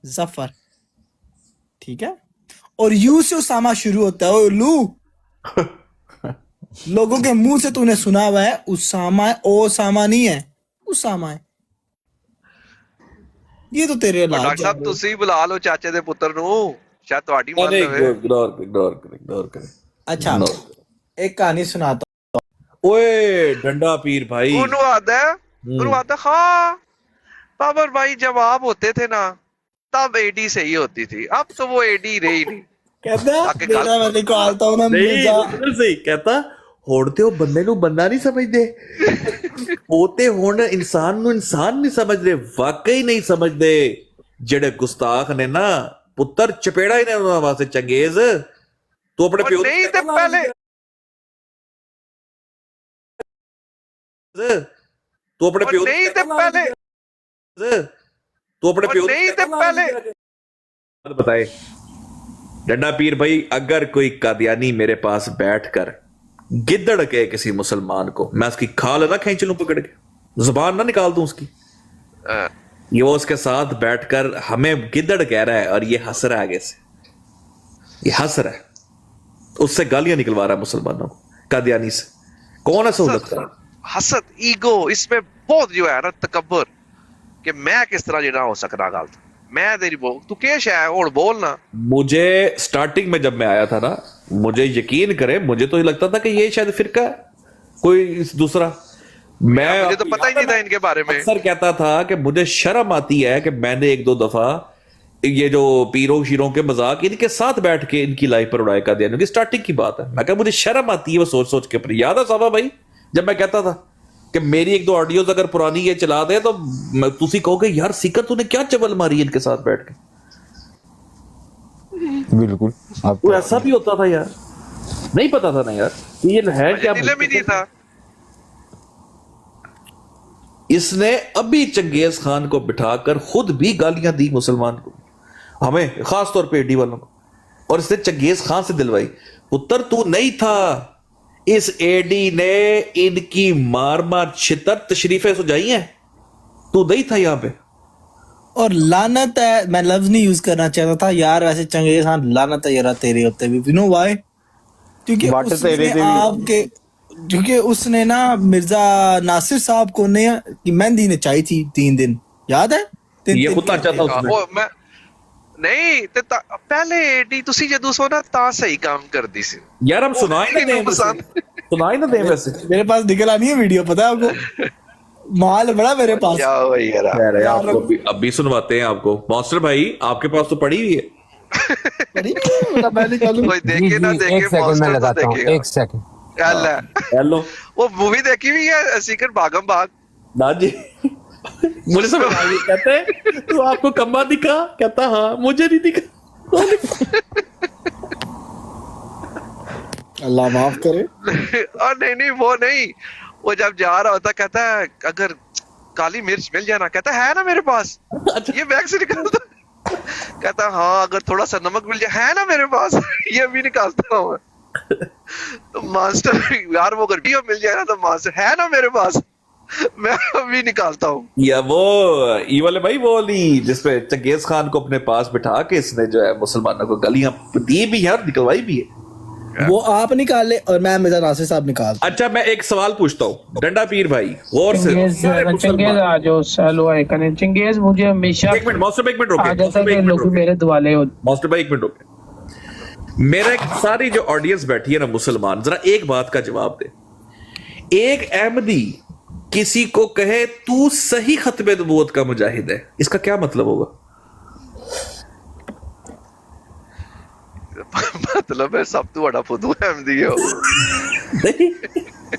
जफर, ठीक है। और यू से उसामा शुरू होता है, ओ उल्लू, लोगों के मुंह से तूने सुना हुआ है उसामा है, ओसामा नहीं है, उसामा है। ये तो तेरे ਡਾਕਟਰ इलाज ਸਾਹਿਬ ਤੁਸੀਂ ਬੁਲਾ ਲਓ ਚਾਚੇ ਦੇ ਪੁੱਤਰ ਨੂੰ, ਸ਼ਾਇਦ ਤੁਹਾਡੀ ਮੰਨ अरे ਲਵੇ। इग्नोर करें। अच्छा, No. एक कहानी सुनाता ओए डंडा पीर भाई, ਉਹਨੂੰ ਆਦਾ हाँ बाबर भाई जब आप होते थे ना तब एडी सही होती थी, अब तो वो एडी रही नहीं। कहता आके मेरा मैं निकालता हूं ना नहीं मिर्जा। बिल्कुल सही कहता, होड़ते हो बंदे ਨੂੰ ਬੰਦਾ ਨਹੀਂ ਸਮਝਦੇ, ਹੋਤੇ ਹੁਣ ਇਨਸਾਨ ਨੂੰ ਇਨਸਾਨ ਨਹੀਂ ਸਮਝਦੇ, ਵਾਕਈ ਨਹੀਂ ਸਮਝਦੇ। ਜਿਹੜੇ ਗੁਸਤਾਖ ਨੇ ਨਾ ਪੁੱਤਰ ਚਪੇੜਾ ਹੀ ਨੇ ਉਹਨਾਂ ਵਾਸਤੇ ਚੰਗੇਜ਼, ਤੂੰ ਆਪਣੇ और ਪਿਓ नहीं तो पहले ਤੂੰ ਆਪਣੇ और ਪਿਓ नहीं तो पहले तू अपने और प्यो नहीं तो पहले बताए डंडा पीर भाई, अगर कोई कादियानी मेरे पास बैठकर गिद्दड़ के किसी मुसलमान को, मैं उसकी खाल ना खींच लूं पकड़ के, जुबान ना निकाल दूं उसकी, हाँ, ये वो उसके साथ बैठकर हमें गिद्दड़ कह रहा है और ये हंस रहा है आगे से, ये हंस रहा है, उससे गालियां निकलवा रहा है मुसलमानों को, कादियानी से। कौन है सहूलत कर? हसद, ईगो, इसमें बहुत जो है ना तकब्बुर कि मैं किस तरह जिना हो सकना गलत, मैं तेरी बोल तू केश है और बोल ना। मुझे स्टार्टिंग में जब मैं आया था ना, मुझे यकीन करे, मुझे तो ये लगता था कि ये शायद फिरका है कोई दूसरा। मैं मुझे तो पता ही नहीं था इनके बारे में। अक्सर कहता था कि मुझे शर्म आती है कि मैंने एक दो दफा ये जो पीरों शीरों के मजाक इनके साथ बैठ के इनकी लाइफ पर उड़ाए कादियानियों की स्टार्टिंग की बात है। मैं कहा मुझे शर्म आती है वो सोच सोच के। पर याद है साहबा भाई जब मैं कहता था कि मेरी एक दो ऑडियोज अगर पुरानी ये चला दे तो तुसी कहोगे यार सीकर तूने क्या चबल मारी इनके साथ बैठ के। बिल्कुल वो ऐसा भी होता था यार, नहीं पता था ना यार कि ये है क्या। दिल में नहीं था। इसने अभी चंगेज खान को बिठाकर खुद भी गालियां दी मुसलमान को, हमें खास तौर पे एडी वालों को, और इसने चंगेज खान से दिलवाई। पुत्र तू नहीं था, इस एडी ने इनकी मार मार छितर तशरीफें सुझाई हैं, तू नहीं था यहां पे। और लानत है, मैं लफ्ज नहीं यूज करना चाहता था यार, वैसे चंगेज खान लानत है यार तेरे होते भी। You know why? क्योंकि वाट उसने तेरे ते भी। आपके क्योंकि उसने ना मिर्जा नासिर साहब को ने की मेहंदी नचाई थी 3 दिन, याद है? ये खुद नाचा था उसमें। ਉਹ ਮੈਂ ਨਹੀਂ ਤੇ ਪਹਿਲੇ ਏਡੀ ਤੁਸੀਂ ਜਦੋਂ ਸੋਨਾ ਤਾਂ ਸਹੀ ਕੰਮ ਕਰਦੀ ਸੀ। यार हम सुनाई ना दें पसंद। सुनाई ना दें वैसे। मेरे पास निकल आनी है वीडियो, पता है आपको? माल बड़ा मेरे पास। क्या हुआ यार? अरे आपको अब भी सुनवाते हैं आपको। मॉन्स्टर भाई आपके पास तो पड़ी हुई है। मतलब मैं निकालूं? कोई देखे ना देखे एक सेकंड मैं monster तो लगाता हूँ, देखेगा। एक सेकंड। हेलो हेलो वो मूवी देखी हुई है सीक्रेट भागम भाग? ना जी मुझे समझ आ गई। कहते हैं तू आपको कम्मा दिखा, कहता हाँ मुझे नहीं दिखा। अल्लाह माफ करे। और नहीं वो नहीं, वो जब जा रहा होता कहता है अगर काली मिर्च मिल जाए ना, कहता है ना मेरे पास, ये बैग से निकालता कहता है हाँ अगर थोड़ा सा नमक मिल जाए है ना मेरे पास, ये भी निकालता हूँ मैं। तो मास्टर यार वो अगर वीडियो मिल जाए ना तो मास्टर है ना मेरे पास, मैं अभी निकालता हूँ। या वो ये वाले भाई वो वाली जिसपे चंगेज खान को अपने पास बिठा के इसने जो है मुसलमानों को गलियां दी भी है और निकलवाई भी है। वो आप निकाले और मैं मिर्जा नासिर साहब निकाल। अच्छा मैं एक सवाल पूछता हूँ डंडा पीर भाई गौर से। चंगेज आ जाओ सैलो आए कने। चंगेज मुझे हमेशा एक मिनट मॉन्स्टर भाई, एक मिनट रोके। आगे तक ये लोग मेरे दुआले हो। मॉन्स्टर भाई एक मिनट रोके। मेरा एक सारी जो ऑडियंस बैठी है ना मुसलमान, जरा एक बात का जवाब दे। एक अहमदी किसी को कहे तू सही खत्मे नबूवत का मुजाहिद है, इसका क्या मतलब होगा? मतलब है सब तो बड़ा फुदू अहमदी है नहीं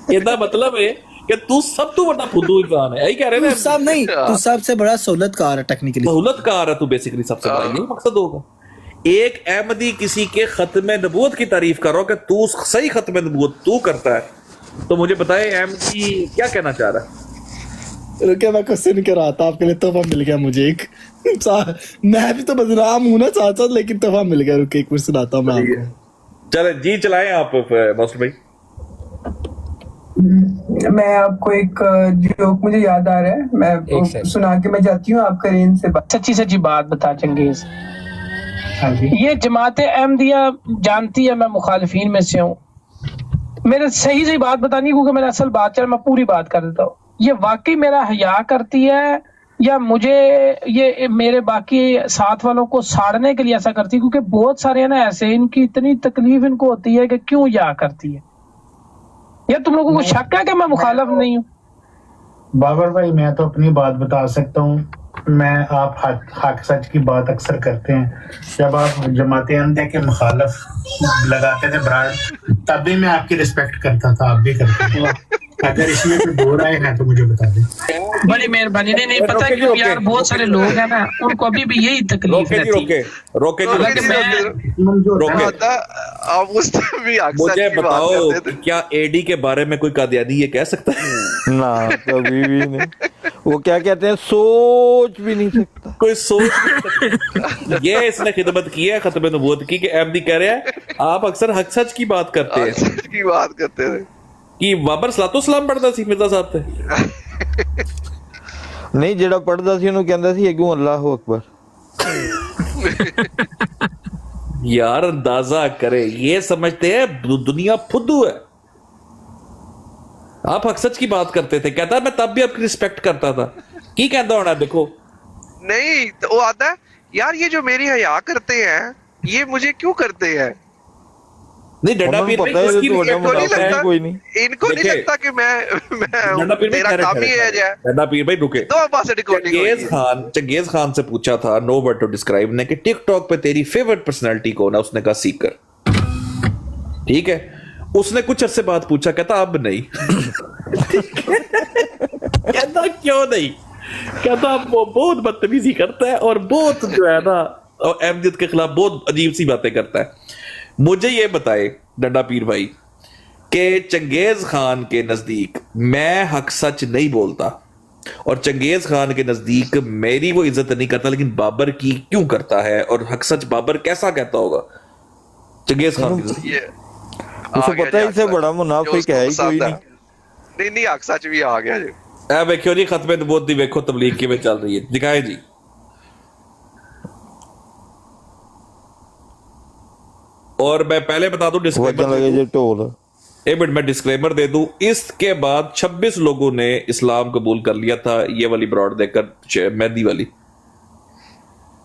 ਇਹਦਾ मतलब है कि तू सब तो बड़ा फुदू इंसान है, यही कह रहे हैं तू सब नहीं, तू सबसे बड़ा सहूलतकार है टेक्निकली। सहूलतकार है तू बेसिकली सबसे बड़ा, यही मकसद होगा। एक अहमदी किसी के खत्मे नबूवत की तारीफ करो कि तू सही खत्मे नबूवत तू करता है, तो मुझे बताए अहमदी क्या कहना चाह रहा है? रुके मैं क्वेश्चन कर रहा था, आपके लिए तोहफा मिल गया मुझे एक। मैं भी तो बदनाम हूं ना साथ साथ, लेकिन तोहफा मिल गया। रुके एक बार सुनाता हूं मैं आपको। चले जी चलाएं आप मास्टर भाई। मैं आपको एक जोक मुझे याद आ रहा है, मैं सुना के मैं जाती हूँ, आप करें इनसे बात। सच्ची सच्ची बात बता चंगेज। हाँ जी। ये जमात अहमदिया जानती है मैं मुखालिफिन में से हूँ। मेरे सही सही बात बतानी है क्योंकि मेरा असल बात चल, मैं पूरी बात कर देता हूँ। ये वाकई मेरा हया करती है या मुझे ये मेरे बाकी साथ वालों को साड़ने के लिए ऐसा करती है? क्योंकि बहुत सारे हैं ना ऐसे, इनकी इतनी तकलीफ इनको होती है कि क्यों या करती है। या तुम लोगों को शक है कि मैं मुखालिफ नहीं हूँ? बाबर भाई मैं तो अपनी बात बता सकता हूँ। मैं आप हक सच की बात अक्सर करते हैं। जब आप जमात अहमदिया के मुखालिफ लगाते थे ब्रांड, तब भी मैं आपकी रिस्पेक्ट करता था, आप भी करते थे। अगर इसमें कोई दो राय है तो मुझे बता दें। बड़ी मेहरबानी। नहीं पता है क्यों यार, बहुत सारे लोग हैं ना उनको अभी भी यही तकलीफ रहती है। रोके मुझे बताओ क्या एडी के बारे में कोई कादियानी ये कह सकता है? ना कभी भी नहीं। वो क्या कहते हैं, सोच भी नहीं सकता कोई सोच नहीं सकता। ये इसने खिदमत की है खत्मे नबूवत की कि अहमदी कह रहे हैं आप अक्सर हक सच की बात करते हैं, सच की बात करते थे कि बाबर सलातो सलाम पढ़ता सी मिर्जा साहब ते नहीं, जेड़ा पढ़दा सी ਉਹਨੂੰ ਕਹਿੰਦਾ ਸੀ ਅੱਗੋਂ अल्लाह अकबर। यार अंदाजा करे, ये समझते हैं दुनिया फुद्दू है। आप हक सच की बात करते थे, कहता मैं तब भी आपकी रिस्पेक्ट करता था। की कहता होना देखो नहीं तो वो आता है यार ये जो मेरी हया करते हैं ये मुझे क्यों करते हैं? नहीं डंडा उन्होंने पीर पता है इसकी तो इनको नहीं मुनाफा लगता कोई नहीं। इनको नहीं देखिए, लगता कि मैं डंडा पीर भाई मेरा ठहरे, काम ही ठहरे, है जाए डंडा पीर भाई रुके। दो पास रिकॉर्डिंग चंगेज खान से पूछा था नो वर्ड टू डिस्क्राइब ने कि टिकटॉक पे तेरी फेवरेट पर्सनालिटी कौन है, उसने कहा सीकर। ठीक है, उसने कुछ अरसे बाद पूछा, कहता अब नहीं। कहता क्यों नहीं, कहता वो बहुत बदतमीजी करता है और बहुत जो है ना अहमदियत के खिलाफ बहुत अजीब सी बातें करता है। मुझे ये बताए डंडा पीर भाई कि चंगेज खान के नजदीक मैं हक सच नहीं बोलता और चंगेज खान के नजदीक मेरी वो इज्जत नहीं करता, लेकिन बाबर की क्यों करता है, और हक सच बाबर कैसा कहता होगा चंगेज खान की नजदीक? उसे पता है इससे बड़ा मुनाफिक है ही कोई नहीं। नहीं हक सच भी आ गया जी। ए देखियो जी खत्मे नबूवत दी देखो तबलीग किवें चल रही है, दिखाए जी। और मैं पहले बता दूं डिस्क्लेमर, एक मिनट मैं डिस्क्लेमर दे दूं, इसके बाद 26 लोगों ने इस्लाम कबूल कर लिया था ये वाली ब्रॉड देखकर, मेहंदी वाली।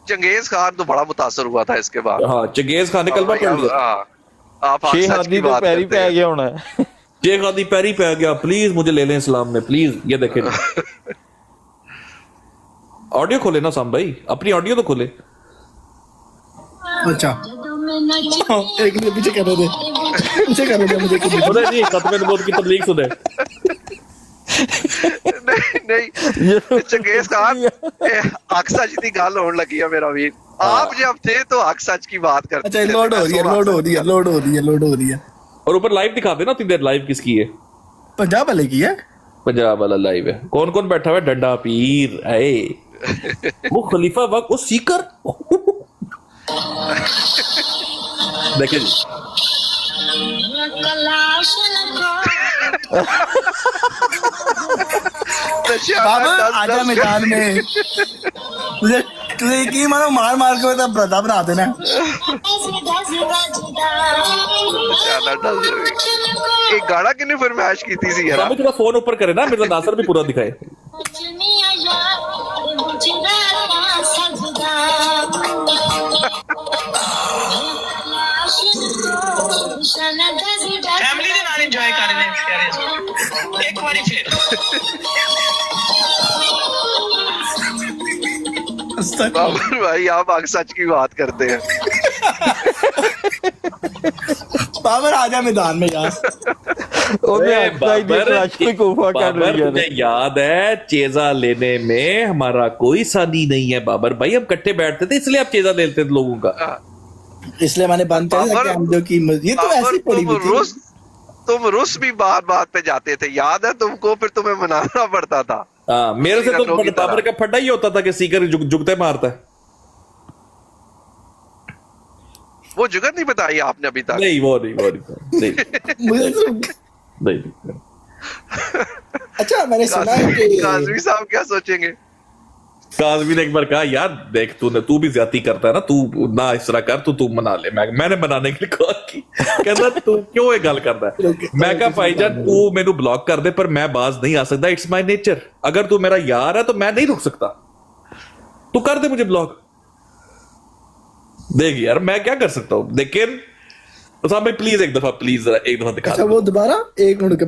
चंगेज खान तो बड़ा मुतासर हुआ था इसके बाद। हाँ चंगेज खान ने कलमा पढ़ लिया। आप हक सच की बात पैरी पे गया होना है, शेख आदि पैरी पे गया, प्लीज मुझे ले लें इस्लाम में प्लीज। ये देखें ऑडियो खोले ना साम भाई, अपनी ऑडियो तो खोले। अच्छा एक मिनट पीछे कर दे, पीछे कर दे मुझे कुछ सुने जी खत्मे नबूवत की तबलीग सुने। नहीं चंगेज खान हक सच की गल होने लगी है मेरा वीर। आप जब थे तो हक सच की बात करते। अच्छा लोड हो रही है, लोड हो रही है, लोड हो रही है, लोड हो रही है। और ऊपर लाइव दिखा देना इतनी देर, लाइव किसकी है? पंजाब वाले की है, पंजाब वाला लाइव है। कौन कौन बैठा हुआ है? डंडा पीर है, वो खलीफा वक्त, वो सीकर। देखिए जी आजा मैदान में, तुझे तुझे की मानो मार मार के तब ब्रदा बना देना। एक गाना किन्ने फरमाइश की थी सी यार? थोड़ा फोन ऊपर करे ना, मेरा नासर भी पूरा दिखाए। फैमिली ਦੇ ਨਾਲ ਇੰਜੋਏ ਕਰ ਰਹੇ ਨੇ ਪਿਆਰੇ ਜੀ, ਇੱਕ ਵਾਰੀ ਫੇਰ। बाबर भाई आप हक सच की बात करते हैं। बाबर आजा मैदान में यार। मुझे याद है चेजा लेने में हमारा कोई सानी नहीं है बाबर भाई, हम इकट्ठे बैठते थे इसलिए आप चेजा लेते थे लोगों का, इसलिए मैंने बंद कर दिया जो कि ये तो ऐसी पड़ी हुई थी। तुम रुस भी बात पे जाते थे, याद है तुमको? फिर तुम्हें मनाना पड़ता था। हाँ मेरे से तो बाबर का फड्डा ही होता था कि सीकर जुगते मारता है। वो जुगत नहीं बताई आपने अभी तक? नहीं वो नहीं नहीं। अच्छा मैंने सुना है कि काज़मी साहब क्या सोचेंगे? काज़मी ने एक बार कहा यार देख तू भी ज्यादती करता है ना, तू ना इस तरह कर, तू मना ले। मैंने मनाने के लिए कहा कि कहता तू क्यों ये गल करता है? मैं कहा भाईजान तू मेनू ब्लॉक कर दे पर मैं बाज नहीं आ सकता, इट्स माय नेचर। अगर तू मेरा यार है तो मैं नहीं रुक सकता, तू कर दे मुझे ब्लॉक। देख यार मैं क्या कर सकता हूँ, लेकिन साहब भाई प्लीज एक दफा दिखा। अच्छा वो दोबारा एक मिनट के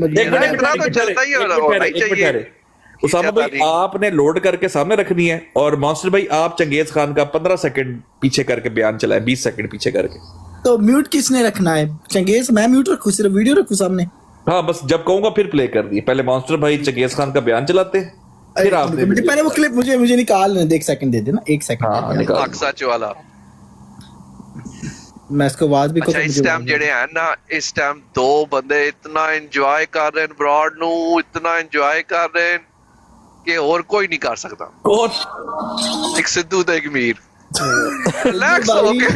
उसामा भाई आपने लोड करके सामने रखनी है, और मॉन्स्टर भाई आप चंगेज खान का 15 सेकंड पीछे करके बयान चलाए, 20 सेकंड पीछे करके। तो म्यूट किसने रखना है? चंगेज? मैं म्यूट रखूं, सिर्फ वीडियो रखूं सामने? हाँ बस जब कहूंगा फिर प्ले कर दिए। पहले मॉन्स्टर भाई चंगेज खान का बयान चलाते हैं, फिर आप पहले वो क्लिप मुझे निकाल, एक सेकंड दे देना, एक सेकंड सच वाला। मैं इसको आवाज भी अच्छा इस टाइम जेड़े हैं ना, इस टाइम दो बंदे इतना एंजॉय कर रहे हैं ब्रॉड नु, इतना एंजॉय कर रहे हैं कि और कोई नहीं कर सकता। कौन? एक सिद्धू ते एक मीर। रिलैक्स होके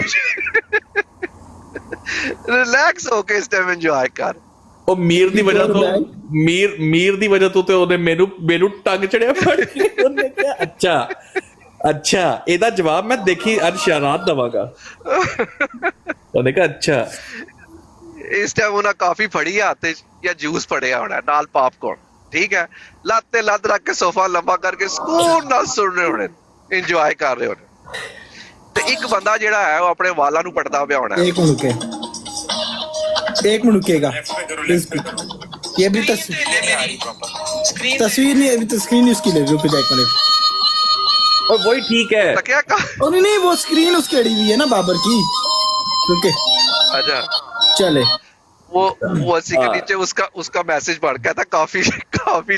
रिलैक्स होके इस टाइम एंजॉय कर। ਉਹ ਮੀਰ ਦੀ ਵਜ੍ਹਾ ਤੋਂ ਮੀਰ ਦੀ ਵਜ੍ਹਾ ਤੋਂ ਤੇ ਉਹਨੇ ਮੈਨੂੰ ਟੰਗ ਚੜਿਆ ਫੜ ਕੇ। ਉਹਨੇ ਕਿਹਾ ਅੱਛਾ ਇਹਦਾ ਜਵਾਬ ਮੈਂ ਦੇਖੀ ਅੱਜ ਸ਼ਰਾਰਤ ਦਵਾਂਗਾ। ਉਹਨੇ ਕਿਹਾ ਅੱਛਾ ਇਸ ਟਾਈਮ ਉਹਨਾਂ ਕਾਫੀ ਫੜੀ ਆ ਹੱਥ ਜਾਂ ਜੂਸ ਫੜਿਆ ਹੋਣਾ ਨਾਲ ਪॉपकॉर्न, ठीक है, ਲੱਤ ਤੇ ਲੱਤ ਰੱਖ ਕੇ ਸੋਫਾ ਲੰਬਾ ਕਰਕੇ ਸਕੂਨ ਨਾਲ ਸੁਣ ਰਹੇ ਹੋਣੇ, ਇੰਜੋਏ ਕਰ ਰਹੇ ਹੋਣੇ। ਤੇ ਇੱਕ ਬੰਦਾ ਜਿਹੜਾ ਹੈ ਉਹ ਆਪਣੇ ਵਾਲਾਂ ਨੂੰ ਪਟਦਾ ਪਿਆ ਹੋਣਾ। ਇੱਕ ਮਿੰਟ एक मिनट रुकेगा प्लीज। ये भी तस्वीर नहीं, अभी तो स्क्रीन उसकी ले रुक जा 1 मिनट। और वही ठीक है। क्या और नहीं वो स्क्रीन उसकी अड़ी हुई है ना बाबर की। रुके अच्छा चले वो उसी के नीचे उसका मैसेज पढ़ के था काफी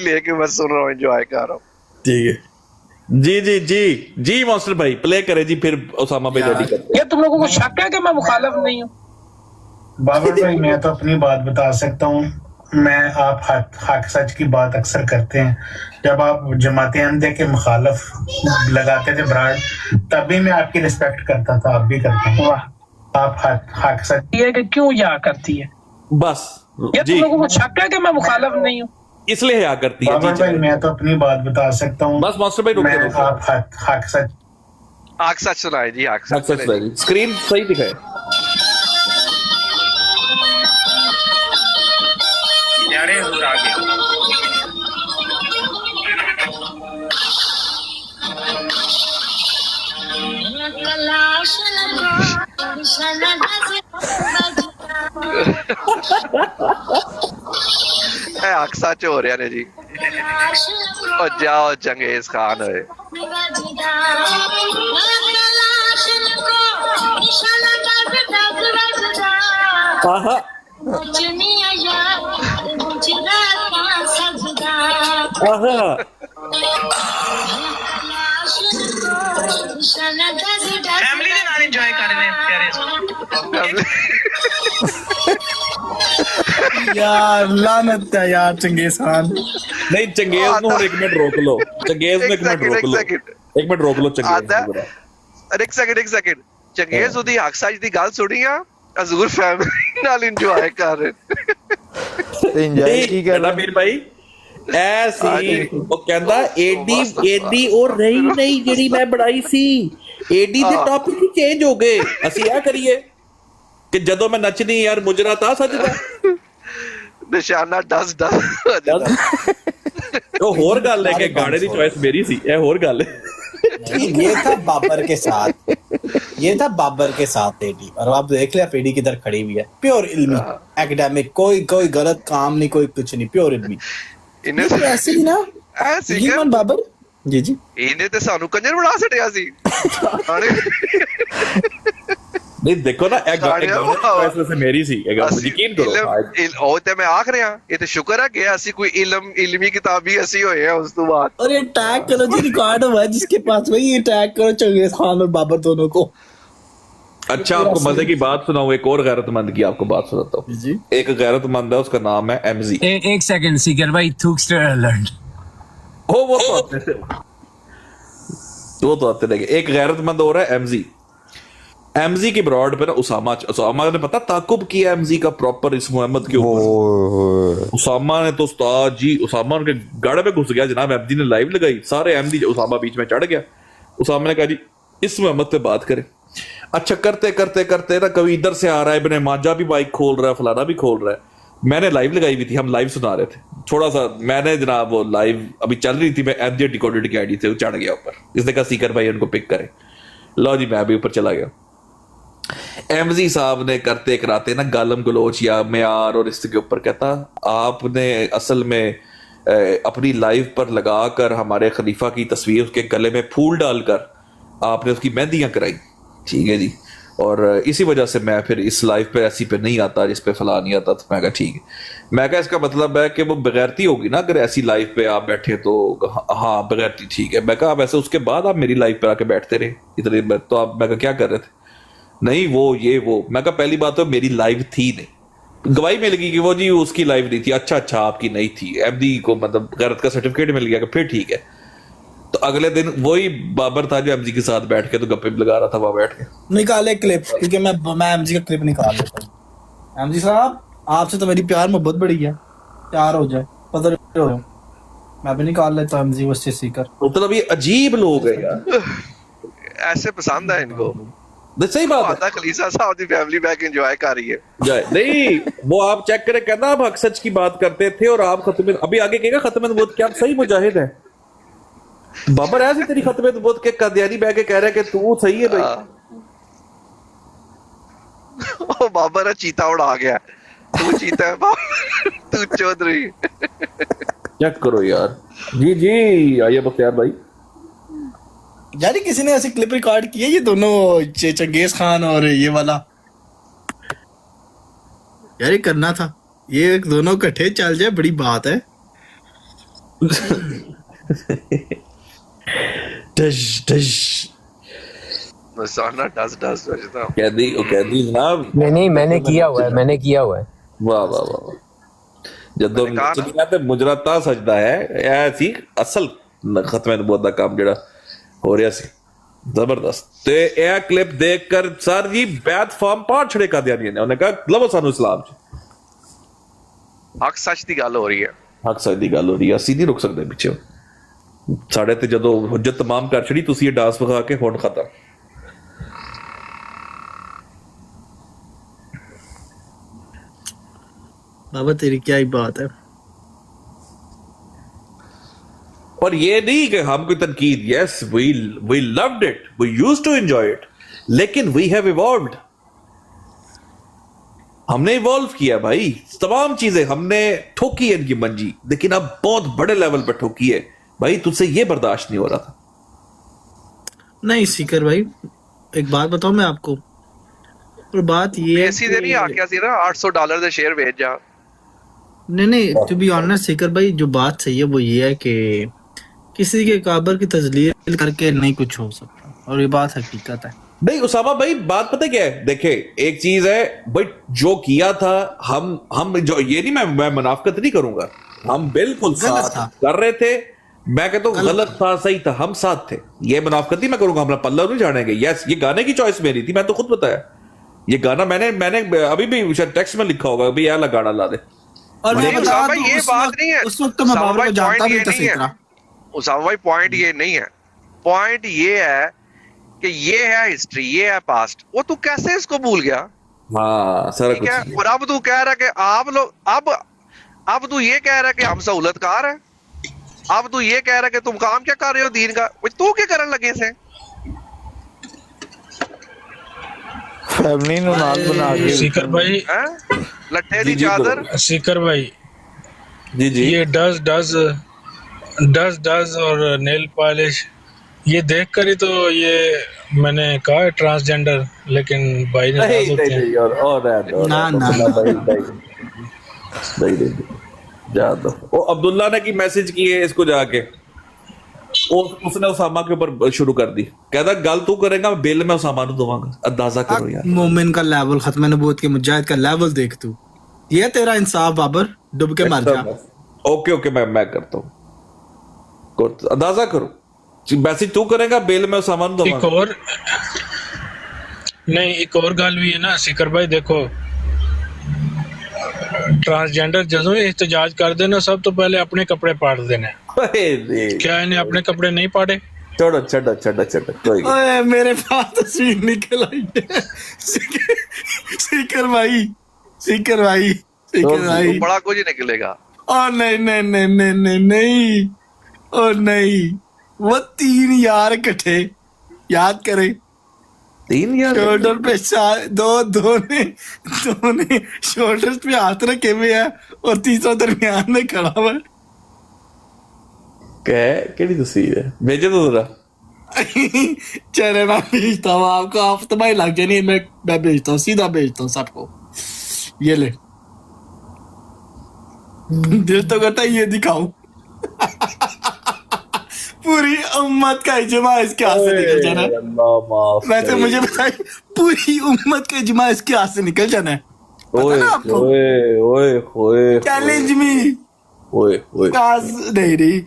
लेके मैं सुन रहा हूँ, एंजॉय कर रहा हूँ। ठीक है जी जी जी जी मॉन्स्टर भाई प्ले करे जी, फिर उसामा भाई रेडी करते। ये तुम लोगों को शक है कि मैं मुखालिफ नहीं हूँ? बाबर भाई मैं तो अपनी बात बता सकता हूँ। आप हक सच की बात अक्सर करते हैं। जब आप जमात अहमदिया के मुखालिफ लगाते थे ब्रांड, तभी मैं आपकी रिस्पेक्ट करता था, आप भी करते हैं। आप हक सच ये कि क्यों या करती है बस ये जी, तुम लोगों को शक है कि मैं मुखालिफ नहीं हूँ? इसलिए या करती है। बाबर भाई मैं तो अपनी बात बता सकता हूँ। बस मॉन्स्टर भाई मैं आप हक सच सुनाए जी, हक सच स्क्रीन सही दिखाए। यारे हुर आ गया। हक सच हो रहा ने जी। और जाओ चंगेज खान होए। आहा आहा फैमिली ਦੇ ਨਾਲ ਇੰਜੋਏ ਕਰ ਰਹੇ ਨੇ ਪਿਆਰੇ यार लानत है यार चंगेज खान। नहीं चंगेज को एक मिनट रोक लो, चंगेज को एक मिनट रोक लो, एक मिनट रोक लो चंगेज। एक सेकंड चंगेज ਉਹਦੀ ਹੱਕ ਸੱਚ ਦੀ ਗੱਲ ਸੁਣੀ ਆ, ਹਜ਼ੂਰ ਫੈਮਿਲੀ ਨਾਲ ਇੰਜੋਏ ਕਰ ਰਹੇ। ਇੰਜੋਏ ਕੀ ਕਰਨਾ ਵੀਰ ਭਾਈ ਐਸੀ ਉਹ ਕਹਿੰਦਾ ਏਡੀ ਉਹ ਰਹੀ ਨਹੀਂ ਜਿਹੜੀ ਮੈਂ ਬਣਾਈ ਸੀ, ਏਡੀ ਦੇ ਟੌਪਿਕ ਹੀ ਚੇਂਜ ਹੋ ਗਏ। ਅਸੀਂ ਆ ਕਰੀਏ ਕਿ ਜਦੋਂ ਮੈਂ ਨੱਚਣੀ ਯਾਰ ਮੁਜਰਾ ਤਾਂ ਸੱਜਦਾ ਨਿਸ਼ਾਨਾ ਦਸ ਉਹ ਹੋਰ ਗੱਲ ਹੈ ਕਿ ਗਾਣੇ ਦੀ ਚੋਇਸ ਮੇਰੀ ਸੀ, ਇਹ ਹੋਰ ਗੱਲ ਹੈ। ये था बाबर के साथ, एडी। और आप देख लिया एडी किधर खड़ी हुई है, प्योर इल्मी एकेडमिक, कोई गलत काम नहीं, कोई कुछ नहीं, प्योर इल्मी। ऐसे ही ना ह्यूमन बाबर जी जी ਇਹਨੇ ਤੇ ਸਾਨੂੰ ਕੰਜਰ ਬਣਾ ਛੱਡਿਆ ਸੀ। नहीं देखो ना एक चॉइस से मेरी सी, यकीन करो। ਉਹ ਤੇ ਮੈਂ ਆਖ ਰਿਹਾ, ਇਹ ਤੇ ਸ਼ੁਕਰ ਹੈ ਕਿ ਅਸੀਂ ਕੋਈ इल्मी किताबी ਅਸੀਂ होए हैं उस तो बाद। और ये टैग करो जी, रिकॉर्ड हुआ है जिसके पास, वही ये टैग करो चंगेज खान और बाबर दोनों को। अच्छा आपको मजे की बात सुनाऊं, एक और गैरतमंद की आपको बात सुनाता हूँ जी। एक गैरतमंद है, उसका नाम है एमजी। एक सेकंड सीकर भाई, थूकस्टर अलर्ट। वो तो आते रहेंगे। एक गैरतमंद हो रहा है एमजी की ब्रॉड पे ना उसामा ने पता ताकुब किया एमजी का प्रॉपर इस मोहम्मद के ऊपर। उसामा ने तो उस्ताद जी, उसामा उनके गढ़ में घुस गया जनाब, एमजी ने लाइव लगाई, सारे एमजी उसामा बीच में चढ़ गया। उसामा ने कहा जी इस मोहम्मद पे बात करें। अच्छा करते करते करते ना कभी इधर से आ रहा है, इब्ने माजा भी माइक खोल रहा है, फलाना भी खोल रहा है। मैंने लाइव लगाई हुई थी, हम लाइव सुना रहे थे थोड़ा सा, मैंने जनाब वो लाइव अभी चल रही थी, मैं एमजे डिकोडेड की आईडी से चढ़ गया ऊपर। इसने कहा सीकर भाई उनको पिक करें, लो जी मैं भी ऊपर चला गया। एमजी साहब ने करते कराते ना गालम गलोच या म्यार और इसके ऊपर कहता आपने असल में अपनी लाइव पर लगाकर हमारे खलीफा की तस्वीर उसके गले में फूल डालकर आपने उसकी मेहंदियां कराई, ठीक है जी। और इसी वजह से मैं फिर इस लाइव पे ऐसी पे नहीं आता जिस पे फला नहीं आता। तो मैं कहा ठीक है, मैं कहा इसका मतलब है कि वो बगैरती होगी ना अगर ऐसी लाइव पे आप बैठे तो। हाँ बगैरती ठीक है। मैं कहा वैसे उसके बाद आप मेरी लाइव पे आके बैठते रहे इतने, तो आप मैं कहा क्या कर रहे थे? नहीं वो मैं कहा पहली बात तो मेरी लाइव थी नहीं, गवाही मिल गई कि वो जी उसकी लाइव नहीं थी। अच्छा आपकी नहीं थी, एमडी को मतलब गैरत का सर्टिफिकेट मिल गया कि फिर ठीक है। तो अगले दिन वही बाबर था जो एमजी के साथ बैठ के तो गप्पे लगा रहा था वहां बैठ के। निकाले क्लिप, क्योंकि मैं एमजी का क्लिप निकाल लेता हूँ। एमजी साहब आपसे तो मेरी प्यार मोहब्बत बड़ी है, प्यार हो जाए पता हो, मैं भी निकाल लेता हूँ एमजी उससे सीकर। मतलब ये अजीब लोग है यार, ऐसे पसंद है इनको। सही बात है, खलीसा साहब दी फैमिली बैक एंजॉय कर रही है। नहीं वो आप चेक करें, कहना आप हक सच की बात करते थे और आप खत्म अभी आगे कहेगा खत्म नबूवत क्या आप सही मुजाहिद है। बाबर ऐसे तेरी खत्म नबूवत के कादियानी बैठ के कह रहा है कि तू सही है भाई। ओ बाबर चीता उड़ा गया, तू जीता है बाबा, तू चौधरी। चेक करो यार। जी जी आइए बख्तियार भाई। यार किसी ने ऐसे क्लिप रिकॉर्ड किए ये दोनों, चंगेज खान और ये वाला? यार ये करना था, ये दोनों इकट्ठे चल जाए बड़ी बात है। डश डश मसाना डस डस बजता। कैदी जनाब। नहीं मैंने किया हुआ है, मैंने किया हुआ है। वाह वाह वाह वाह। ਜਦੋਂ ਤੇ ਮੁਜਰਾ ਤਾਂ ਸਜਦਾ ਹੈ, ਇਹ ਸੀ ਅਸਲ ਖਤਮੇ ਨਬੂਵਤ ਦਾ ਕੰਮ ਜਿਹੜਾ ਹੋ ਰਿਹਾ ਸੀ। ਜ਼ਬਰਦਸਤ। ਤੇ ਇਹ ਕਲਿੱਪ ਦੇਖ ਕਰ ਸਰ ਜੀ ਬੈਤ ਫਾਰਮ ਪਾੜ ਛੜੇ ਕਰ ਦਿਆ ਨੇ। ਉਹਨੇ ਕਹਾ ਲਵੋ ਸਾਨੂੰ ਇਸਲਾਮ ਚ। ਹੱਕ ਸੱਚ ਦੀ ਗੱਲ ਹੋ ਰਹੀ ਹੈ। ਹੱਕ ਸੱਚ ਦੀ ਗੱਲ ਹੋ ਰਹੀ ਹੈ, ਅਸੀਂ ਨਹੀਂ ਰੁਕ ਸਕਦੇ ਪਿੱਛੇ। ਸਾਡੇ ਤੇ ਜਦੋਂ ਹੁਜਤ ਤਮਾਮ ਕਰ ਛੜੀ, ਤੁਸੀਂ ਇਹ ਡਾਂਸ ਵਿਖਾ ਕੇ ਹੁਣ ਖਤਮ। बाबा तेरी क्या ही बात है। और ये नहीं कि हम कोई तनकीद, yes we loved it, we used to enjoy it, लेकिन वी हैव इवॉल्व्ड। हमने इवॉल्व किया भाई, तमाम चीजें हमने ठोकी है इनकी मंजी, लेकिन अब बहुत बड़े लेवल पर ठोकी है भाई। तुझसे ये बर्दाश्त नहीं हो रहा था। नहीं सीकर भाई एक बात बताऊं मैं आपको, और बात ये है ऐसी दे नहीं आख्या सी ना $800 दे शेयर भेज जा। नहीं टू बी ऑनेस्ट सीकर भाई जो बात सही है वो ये है कि किसी के काबर की तजलील करके नहीं कुछ हो सकता, और ये बात हकीकत है। नहीं उसामा भाई बात पता क्या है, देखे एक चीज है भाई, जो किया था हम जो ये नहीं, मैं मुनाफकत नहीं करूंगा, हम बिल्कुल साथ कर रहे थे। मैं कहता हूँ गलत था सही था, हम साथ थे, ये मुनाफकत नहीं मैं करूंगा, हम पल्ला नहीं जानेंगे। यस ये गाने की चॉइस मेरी थी, मैं तो खुद बताया ये गाना मैंने अभी भी शायद टेक्स्ट में लिखा होगा भाई यार गाना ला दे। और मैं बता भाई ये बात नहीं है, उस वक्त मैं बाबर को जानता भी था सही तरह। उसामा भाई पॉइंट ये नहीं है, पॉइंट ये है कि ये है हिस्ट्री, ये है पास्ट, वो तू कैसे इसको भूल गया? हाँ सारा ठीक है। और अब तू कह रहा है कि आप लोग अब तू ये कह रहा है कि हम सहूलतकार हैं, अब तू ये कह रहा है कि तुम काम क्या कर रहे हो दीन का, तू क्या करने लगे से? फैमिली ਨੂੰ ਨਾਲ ਬਣਾ ਕੇ सीकर भाई, लट्ठे दी चादर। सीकर भाई जी जी ये डज और नेल पॉलिश ये देख कर ही तो ये मैंने कहा है ट्रांसजेंडर, लेकिन भाई ने नहीं होते हैं। नहीं और ना नहीं जा दो। वो अब्दुल्ला ने की मैसेज किए इसको जाके, उसने उसामा के ऊपर शुरू कर दी, कहता गल तू करेगा मैं बिल में उसामा ਨੂੰ ਦਵਾਂਗਾ। अंदाजा करो यार मोमिन का लेवल, खत्म नबूवत के मुजाहिद का लेवल देख तू, ये तेरा इंसाफ बाबर, डूब के मर जा। ओके ओके मैं करता हूँ, अंदाजा करो मैसेज तू करेगा बिल में उसामा ਨੂੰ एक ਦਵਾਂਗਾ। और नहीं एक और गल भी है ना सीकर भाई, देखो ट्रांसजेंडर ਜਦੋਂ एहतजाज कर देना सब तो पहले अपने कपड़े पाड़ देने। क्या इन्हें अपने कपड़े नहीं पाड़े? छोड़ो कोई ओए मेरे पास तस्वीर निकल आई है। सीकर भाई बड़ा कुछ निकलेगा। ओ नहीं ओ नहीं, वो 3 यार इकट्ठे, याद करे 3 यार शोल्डर पे दो ने शोल्डर पे हाथ रखे हुए हैं और तीसरा दरमियान में खड़ा हुआ है। केड़ी तस्वीर है, भेजे तो जरा। चले मैं भेजता हूँ आपको, आप तुम्हारी लग जानी, मैं भेजता हूँ, सीधा भेजता हूँ सबको। ये ले, दिल तो करता है ये दिखाऊं। पूरी उम्मत का इजमा इसके हाथ से निकल जाना है। वैसे मुझे बताइए, पूरी उम्मत का इजमा इसके हाथ से निकल जाना है, पता ना आपको? ओए चैलेंज मी ओए नहीं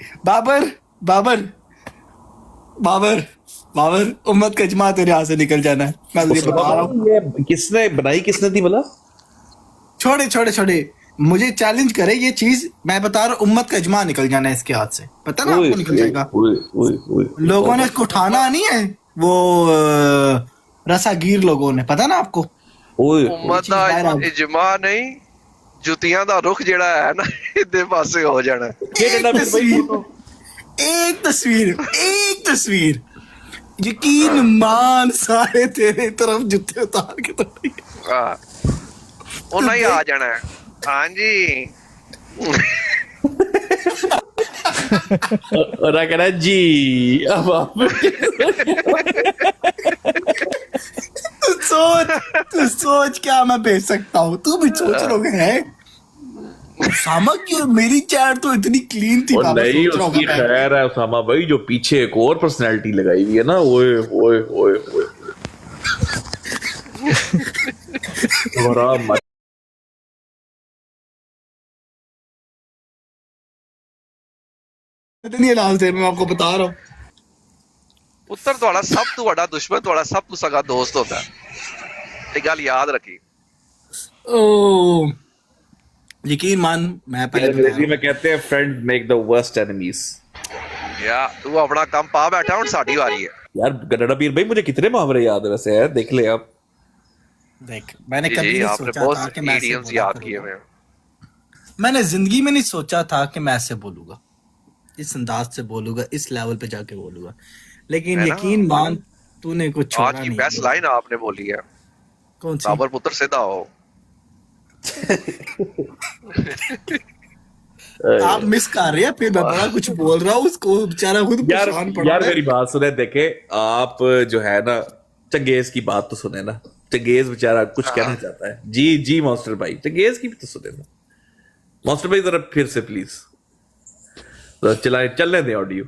बाबर उम्मत का इजमा तेरे हाथ से निकल जाना है, मैं तुझे बता रहा हूँ। ये किसने बनाई, किसने थी बोला? छोड़े मुझे चैलेंज करे ये चीज, मैं बता रहा हूँ उम्मत का इजमा निकल जाना है इसके हाथ से, पता ना आपको निकल जाएगा। लोगों ने इसको उठाना नहीं है, वो रसागीर लोगों ने, पता ना आपको? उम्मत का इजमा नहीं, जुतियां दा रुख जेड़ा है ना इधर पासे हो जाना। एक तस्वीर यकीन मान, सारे तेरे तरफ जूते उतार के तो ਉਹਨਾਂ ਹੀ ਆ ਜਾਣਾ ਹੈ। ਹਾਂਜੀ और कहना जी अब आप तू सोच क्या मैं भेज सकता हूँ, तू भी सोच रहे हैं सामा की। मेरी चैट तो इतनी क्लीन थी। और नहीं उसकी खैर है उसामा भाई, जो पीछे एक और पर्सनैलिटी लगाई हुई है ना, ओए ओए ओए ओए इतनी लास्ट देर में आपको बता रहा हूँ। ਪੁੱਤਰ ਤੁਹਾਡਾ ਸਭ ਤੋਂ ਵੱਡਾ ਦੁਸ਼ਮਣ ਤੁਹਾਡਾ ਸਭ ਤੋਂ ਸਗਾ ਦੋਸਤ ਹੁੰਦਾ ਹੈ, ਇਹ ਗੱਲ ਯਾਦ ਰੱਖੀ। ओ यकीन मान, मैं पहले अंग्रेजी में कहते हैं friends make the worst enemies. या तू अपना काम पा बैठा, हुन साडी वारी है। यार गडड़बीर भाई मुझे कितने मुहावरे याद है वैसे, है देख ले आप। देख मैंने जी, कभी जी, नहीं आपने सोचा था बहुत कि मैं ऐसे idioms बोला याद किए करूंगा। हुए। मैंने जिंदगी में नहीं सोचा था कि मैं ऐसे बोलूंगा, इस अंदाज से बोलूंगा, इस लेवल पे जाके बोलूंगा। लेकिन है ना? यकीन मान तूने कुछ छोड़ा आज की नहीं। बेस्ट लाइन आपने बोली है, कौन सी? बाबर पुत्र सीधा हो। आप मिस कर रहे हैं, फिर मैं बड़ा कुछ बोल रहा हूँ, उसको बेचारा खुद यार परेशान पड़ यार रहा है। मेरी बात सुने, देखे आप जो है ना चंगेज की बात तो सुने ना, चंगेज बेचारा कुछ कहना चाहता है। जी जी मास्टर भाई, चंगेज की भी तो सुने ना मास्टर भाई, जरा फिर से प्लीज तो चलाए, चलने दे ऑडियो।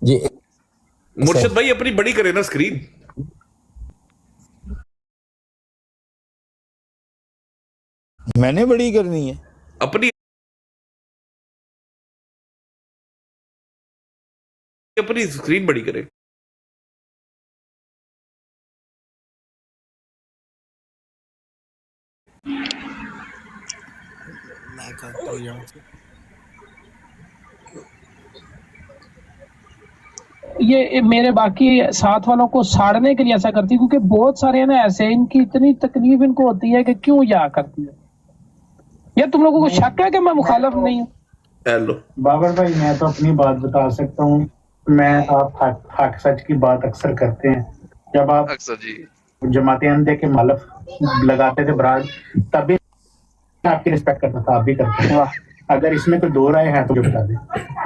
जी मुर्शिद भाई अपनी बड़ी करे ना स्क्रीन। मैंने बड़ी करनी है अपनी अपनी स्क्रीन बड़ी करे। मैं करता हूँ यहाँ से। ये मेरे बाकी साथ वालों को साड़ने के लिए ऐसा करती है, क्योंकि बहुत सारे हैं ना ऐसे, इनकी इतनी तकलीफ इनको होती है कि क्यों या करती है। यार तुम लोगों को शक है कि मैं मुखालिफ नहीं हूँ? हेलो बाबर भाई, मैं तो अपनी बात बता सकता हूँ। मैं आप हक सच की बात अक्सर करते हैं। जब आप अक्सर जी जमाते अंधे के मालफ लगाते थे ब्राड, तब भी मैं आपकी रिस्पेक्ट करता था, आप भी करते थे। अगर इसमें कोई दो राय है तो मुझे बता दे।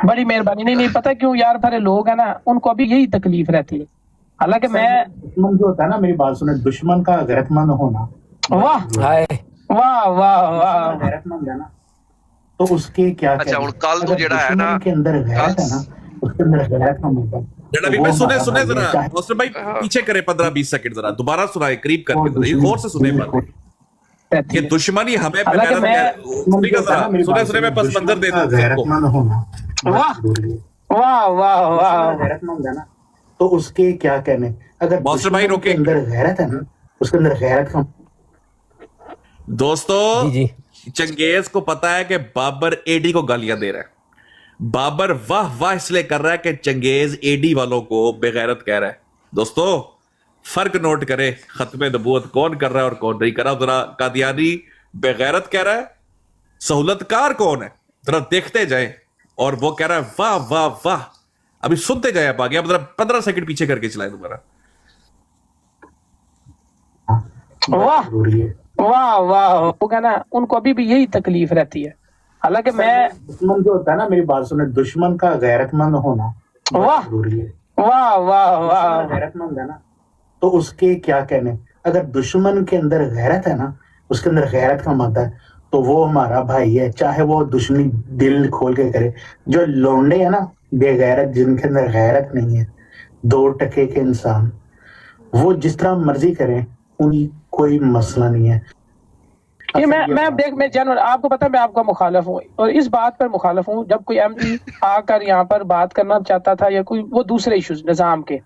बड़ी मेहरबानी। नहीं नहीं, पता क्यों यार, सारे लोग है ना उनको अभी यही तकलीफ रहती है। हालांकि मैं दुश्मन जो होता है ना, मेरी बात सुने, दुश्मन का गैरतमंद होना, वाह हाय वाह वाह वाह, गैरतमंद है ना, तो उसके क्या अच्छा, कहने? हुन कल तो अगर जेड़ा है ना, दुश्मन के अंदर गैरत है ना, उसके अंदर गैरत का मुद्दा, जड़ा भी वो मैं सुने हमारा सुने भाई है, जरा चाहे मास्टर भाई पीछे करे 15-20 सेकंड, जरा दोबारा सुनाए करीब करके, जरा ये गौर से सुने बात। ये दुश्मनी हमें हालांकि बगैरत मैं सुनी का जरा सुने सुने मैं पस मंजर दे दूं सबको। गैरतमंद होना वाह जरूरी है। वाह वाह वाह। गैरतमंद है ना, तो उसके क्या कहने? अगर मास्टर भाई दुश्मन रोके। के अंदर गैरत है ना, उसके अंदर गैरत का दोस्तों जी चंगेज को पता है कि बाबर एडी को गालियां दे रहा है। बाबर वाह वाह इसलिए कर रहा है कि चंगेज एडी वालों को बेगैरत कह रहा है। दोस्तों फर्क नोट करे, खत्मे नबूवत कौन कर रहा है और कौन नहीं कर रहा। जरा कादियानी बेगैरत कह रहा है, सहूलतकार कौन है जरा देखते जाए, और वो कह रहा है वाह वाह वाह। अभी सुनते जाए आप आगे, अब जरा 15 सेकंड पीछे करके चलाए दोबारा। वाह जरूरी है। वाह वाह, वो कहना उनको अभी भी यही तकलीफ रहती है। हालांकि मैं दुश्मन जो होता है ना, मेरी बात सुने, दुश्मन का गैरतमंद होना वाह जरूरी है। वाह वाह वाह। गैरतमंद है ना, तो उसके क्या कहने? अगर दुश्मन के अंदर गैरत है ना, उसके अंदर गैरत का मादा है, तो वो हमारा भाई है, चाहे वो दुश्मनी दिल खोल के करे। जो लोंडे है ना बेगैरत, जिनके अंदर गैरत नहीं है, 2 टके के इंसान, वो जिस तरह मर्जी करें, उनकी कोई मसला नहीं है। ये मैं देख, मैं जानवर, आपको पता है मैं आपका मुखालिफ हूँ, और इस बात पर मुखालिफ हूँ। जब कोई एमपी आकर यहाँ पर बात करना चाहता था या कोई वो दूसरे इश्यूज निजाम के,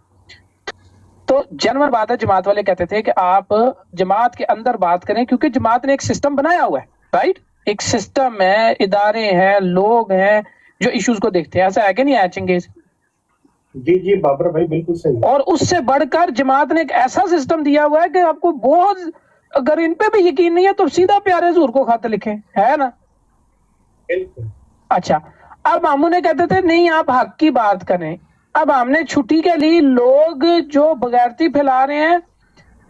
तो जानवर बात है, जमात वाले कहते थे कि आप जमात के अंदर बात करें, क्योंकि जमात ने एक सिस्टम बनाया हुआ है, राइट? एक सिस्टम है, इदारे हैं, लोग हैं जो इश्यूज को देखते हैं। ऐसा है कि नहीं है चंगेज? जी जी बाबर भाई, बिल्कुल सही। और उससे बढ़कर जमात ने एक ऐसा सिस्टम दिया हुआ है कि आपको बहुत, अगर इन पे भी यकीन नहीं है तो सीधा प्यारे हुजूर को खत लिखें, है ना? बिल्कुल। अच्छा, अब मामू ने कहते थे नहीं आप हक की बात करें, अब हमने छुट्टी के लिए लोग जो बगैरती फैला रहे हैं,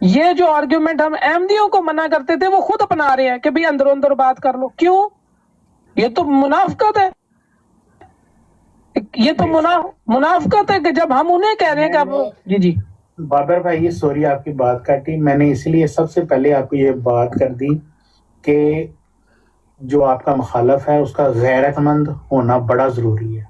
ये जो आर्ग्यूमेंट हम अहमदियों को मना करते थे वो खुद अपना रहे हैं कि भाई अंदर अंदर बात कर लो। क्यों? ये तो मुनाफकत है, ये तो मुनाफकत है कि जब हम उन्हें कह रहे हैं कि आप जी जी बाबर भाई, ये सॉरी आपकी बात काटी, मैंने इसलिए सबसे पहले आपको ये बात कर दी कि जो आपका मुखालफ है उसका गैरतमंद होना बड़ा जरूरी है।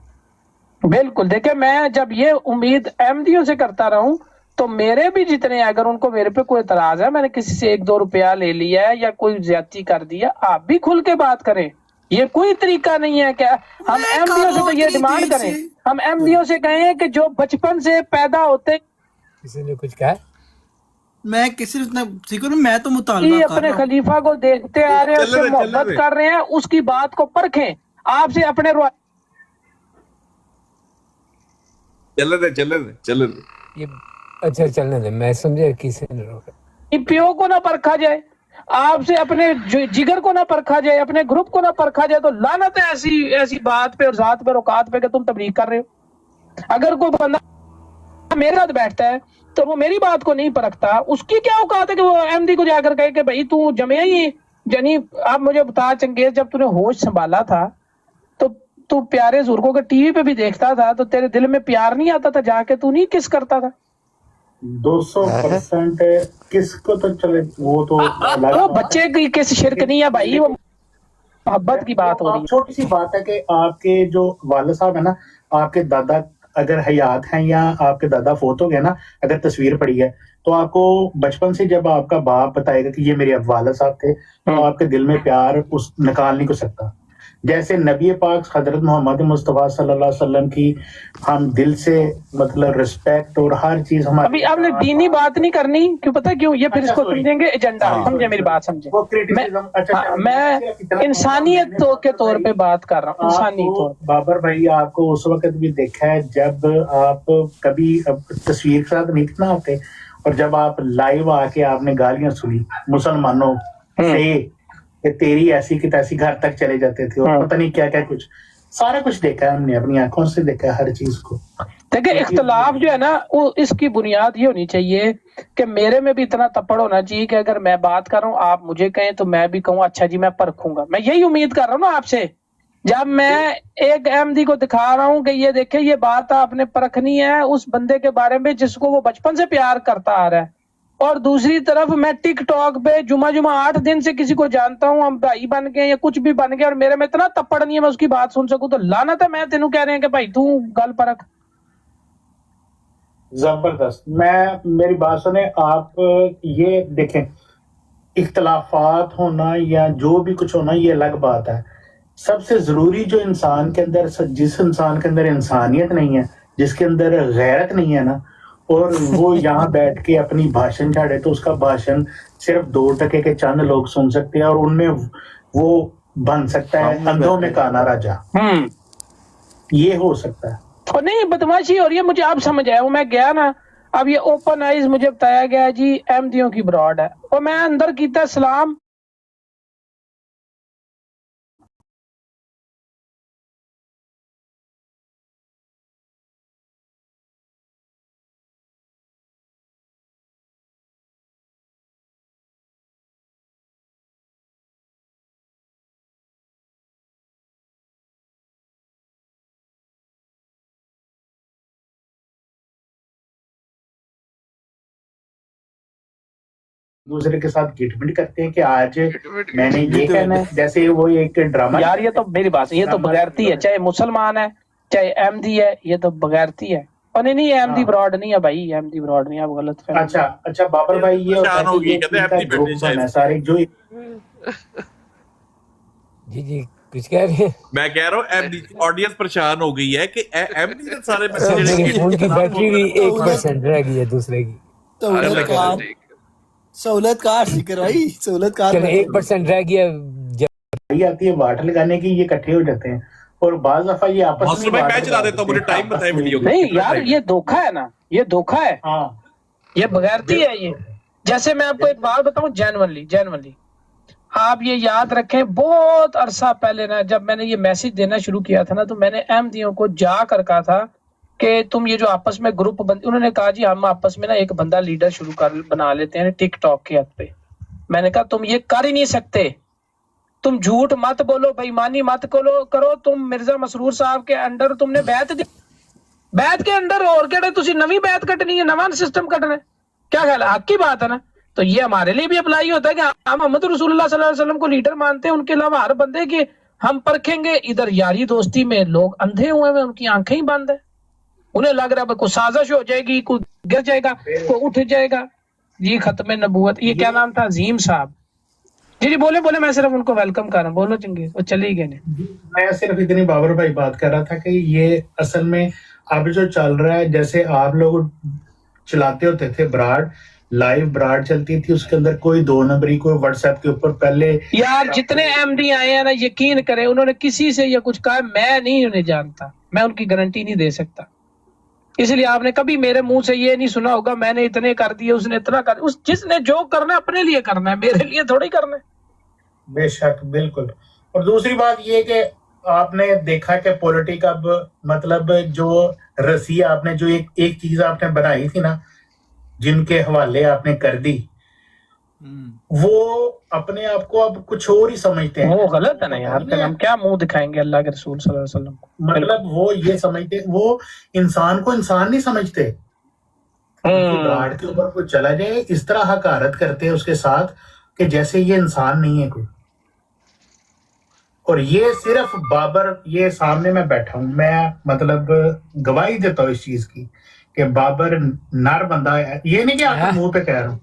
बिल्कुल। देखिए, मैं जब ये उम्मीद अहमदियों से करता रहूं तो मेरे भी जितने, अगर उनको मेरे पे कोई एतराज है, मैंने किसी से 1-2 रुपया ले लिया है या कोई ज्यादती कर दिया, आप भी खुल के बात करें। ये कोई तरीका नहीं है क्या हम अहमदियों से तो ये डिमांड करें, हम अहमदियों से कहें कि जो बचपन से पैदा होते, किसी ने कुछ कहा, मैं किसी ने सीखो ना, मैं तो ये मुतालबा कर अपने रहा हूं। खलीफा को देखते आ रहे हैं, उससे मोहब्बत कर रहे हैं, उसकी बात को परखें। आपसे अपने चले ये अच्छा चलने दे, मैं समझे किसी ने रोका। प्यो को ना परखा जाए, आपसे अपने जिगर को ना परखा जाए, अपने ग्रुप को ना परखा जाए, तो लानत है ऐसी ऐसी बात पे और जात पे, औकात पे कि तुम तबलीग कर रहे हो। अगर कोई बंदा मेरे साथ बैठता है तो वो मेरी बात को नहीं परखता, उसकी क्या औकात है कि वो अहमदी को जाकर कहे कि भाई तू जमे ही जनी। आप मुझे बता चंगेज, जब तूने होश संभाला था तो तू प्यारे जुर्गों के टीवी पे भी देखता था, तो तेरे दिल में प्यार नहीं आता था, जाके तू नहीं किस करता था? 200% किसको तो चले, वो तो वो बच्चे की किस शिरक नहीं है भाई, वो मोहब्बत की बात हो रही है। छोटी सी बात है कि आपके जो वालिद साहब है ना, आपके दादा अगर हयात हैं या आपके दादा फोत हो गए ना, अगर तस्वीर पड़ी है तो आपको बचपन से जब आपका बाप बताएगा कि ये मेरे वालिद साहब थे, तो आपके दिल में प्यार उस निकाल नहीं को सकता। जैसे नबी पाक हजरत मोहम्मद मुस्तफ़ा सल्लल्लाहु अलैहि वसल्लम की हम दिल से मतलब रिस्पेक्ट और हर चीज हमारी। अभी आपने दीनी बात नहीं करनी, क्यों पता क्यों? ये फिर इसको समझेंगे एजेंडा। समझे मेरी बात, समझे? मैं इंसानियत के तौर पे बात कर रहा हूँ, इंसानी तौर। बाबर भाई, आपको उस वक्त भी देखा है जब आप कभी तस्वीर के साथ निकलना आते, और जब आप लाइव आके आपने गालियां सुनी मुसलमानों से कि तेरी ऐसी की तैसी, घर तक चले जाते थे और पता नहीं क्या क्या कुछ, सारा कुछ देखा है हमने, अपनी आंखों से देखा है हर चीज को। देखिए, इख्तलाफ जो है ना, वो इसकी बुनियाद ये होनी चाहिए कि मेरे में भी इतना तपड़ होना चाहिए कि अगर मैं बात कर रहा हूँ, आप मुझे कहें तो मैं भी कहूँ अच्छा जी मैं परखूंगा। मैं यही उम्मीद कर रहा हूँ ना आपसे। जब मैं एक अहमदी को दिखा रहा हूँ कि ये देखे, ये बात आपने परखनी है उस बंदे के बारे में जिसको वो बचपन से प्यार करता आ रहा है, और दूसरी तरफ मैं टिकटॉक पे जुमा 8 दिन से किसी को जानता हूँ, हम भाई बन गए या कुछ भी बन गए, और मेरे में इतना तपड़ नहीं है मैं उसकी बात सुन सकूं, तो लानत है। मैं तेनू कह रहे हैं कि भाई तू गल परख। जबरदस्त। मेरी बात सुने आप, ये देखें, इख्तलाफात होना या जो भी कुछ होना ये अलग बात है। सबसे जरूरी जो इंसान के अंदर, जिस इंसान के अंदर इंसानियत नहीं है, जिसके अंदर गैरत नहीं है ना, और वो यहाँ बैठ के अपनी भाषण झाड़े, तो उसका भाषण सिर्फ 2% के चंद लोग सुन सकते हैं, और उनमें वो बन सकता है अंधों में काना राजा। ये हो सकता है। और नहीं, बदमाशी हो रही है, मुझे आप समझ आया। वो मैं गया ना, अब ये ओपन आइज मुझे बताया गया जी अहमदियों की ब्रॉड है, और मैं अंदर कीता सलाम, दूसरे के साथ गिटमिट करते हैं कि आज मैंने ये कहना है, जैसे वो एक ड्रामा। यार ये तो मेरी बात, ये तो बगैरती है, चाहे मुसलमान है चाहे अहमदी है, ये तो बगैरती है। और नहीं अहमदी ब्रॉड नहीं है भाई, अहमदी ब्रॉड नहीं है, आप गलत फहमी। अच्छा बाबर भाई, ये होता है कि ये ग्रुप बना सारे जो जी कुछ कह रहे हैं। मैं कह रहा हूँ ऑडियंस परेशान हो गई है कि एमडी ने सारे मेरे फोन की बैटरी भी 1% रह गई है दूसरे की। सहूलत कार जिक्र भाई, सहूलत कार 1% रह गया आती है वाट लगाने की, ये इकट्ठे हो जाते हैं, और बाज दफा ये आपस में मैं चला देता हूँ, मुझे टाइम बताए वीडियो का। नहीं यार, ये धोखा है ना, ये धोखा है। ये बगैरती है ये। जैसे मैं आपको एक बात बताऊं, जेन्युइनली आप ये याद रखें, बहुत अरसा पहले ना, जब मैंने ये मैसेज देना शुरू किया था ना, तो मैंने अहमदियों को जा कर कहा था कि तुम ये जो आपस में ग्रुप बन, उन्होंने कहा जी हम आपस में ना एक बंदा लीडर शुरू कर बना लेते हैं टिकटॉक के हद पे। मैंने कहा तुम ये कर ही नहीं सकते, तुम झूठ मत बोलो, बेईमानी मत करो। तुम मिर्जा मसरूर साहब के अंडर तुमने बैत के अंडर और केड़े तुसी नवी बैत कटनी है, नवा सिस्टम कटना है, क्या ख्याल है? हक की बात है ना। तो ये हमारे लिए भी अप्लाई होता है कि हम मोहम्मद रसूलुल्लाह सल्लल्लाहु अलैहि वसल्लम को लीडर मानते हैं, उनके अलावा हर बंदे की हम परखेंगे। इधर यारी दोस्ती में लोग अंधे हुए हैं, उनकी आंखें ही बंद है, उन्हें लग रहा है कोई साजिश हो जाएगी, कोई गिर जाएगा, कोई उठ जाएगा। ये खत्म नबूवत, ये क्या नाम था, अजीम साहब जी बोले मैं सिर्फ उनको वेलकम कर रहा हूँ। बोलो चंगे, वो चले गए ने। मैं सिर्फ इतनी बाबर भाई बात कर रहा था कि ये असल में अब जो चल रहा है, जैसे आप लोग चलाते होते थे ब्राड, लाइव ब्राड चलती थी, उसके अंदर कोई 2 नंबरी को व्हाट्सएप के ऊपर पहले यार जितने एमडी आए हैं ना, यकीन करें उन्होंने किसी से ये कुछ कहा, मैं नहीं उन्हें जानता, मैं उनकी गारंटी नहीं दे सकता। इसलिए आपने कभी मेरे मुंह से ये नहीं सुना होगा मैंने इतने कर दिए, उसने इतना कर, उस जिसने जो करना है अपने लिए करना है, मेरे लिए थोड़ी करना है। बेशक, बिल्कुल। और दूसरी बात ये कि आपने देखा कि पॉलिटिक अब मतलब जो रसी आपने जो एक चीज आपने बनाई थी ना, जिनके हवाले आपने कर दी, वो अपने आप को अब कुछ और ही समझते हैं। वो गलत है ना यार, फिर हम क्या मुंह दिखाएंगे अल्लाह के रसूल सल्लल्लाहु अलैहि वसल्लम को। मतलब वो ये समझते, वो इंसान को इंसान नहीं समझते। ब्राड के ऊपर कोई चला जाए इस तरह हकारत करते हैं उसके साथ कि जैसे ये इंसान नहीं है कोई। और ये सिर्फ बाबर, ये सामने मैं बैठा हूं, मैं मतलब गवाही देता हूँ इस चीज की कि बाबर नर बंदा है। ये नहीं कि आपके मुंह पे कह रहा हूं,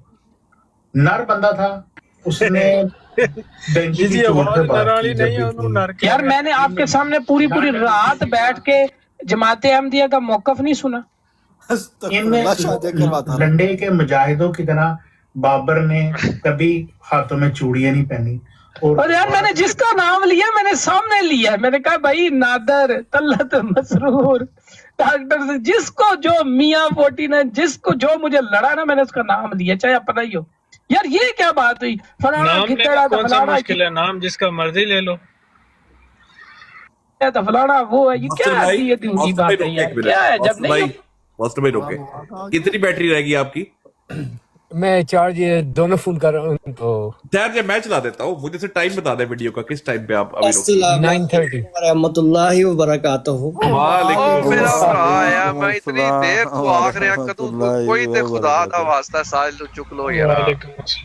नर बंदा था। उसने यार मैंने आपके सामने पूरी रात बैठ के जमाते अहमदिया का मौकफ नहीं सुना। इन डंडे के मुजाहिदों की तरह बाबर ने कभी हाथों में चूड़ियां नहीं पहनी। और यार मैंने जिसका नाम लिया मैंने सामने लिया, मैंने कहा भाई नादर, तल्लत, मसरूर, डॉक्टर से जिसको जो मियाँ पोटी ने जिसको जो मुझे लड़ा ना, मैंने उसका नाम लिया चाहे अपना ही हो। यार ये क्या बात हुई? फलाना खिचड़ा था, फलाना मुश्किल है, नाम जिसका मर्जी ले लो, क्या था फलाना वो है, ये क्या आती है दूसरी बात है यार, क्या है जब नहीं मास्टर भाई रोके। कितनी बैटरी रहेगी आपकी? मैं चार्ज ये दोनों फोन कर रहा हूँ तो यार जब मैं चला देता हूँ मुझे से टाइम बता दे वीडियो का, किस टाइम पे आप अभी रोके? 9:30 रहमतुल्लाहि व बरकातहू। वालेकुम मेरा भरा आया, मैं इतनी देर को आख रहा कदू कोई ते खुदा दा वास्ता साल तो चुक लो यार।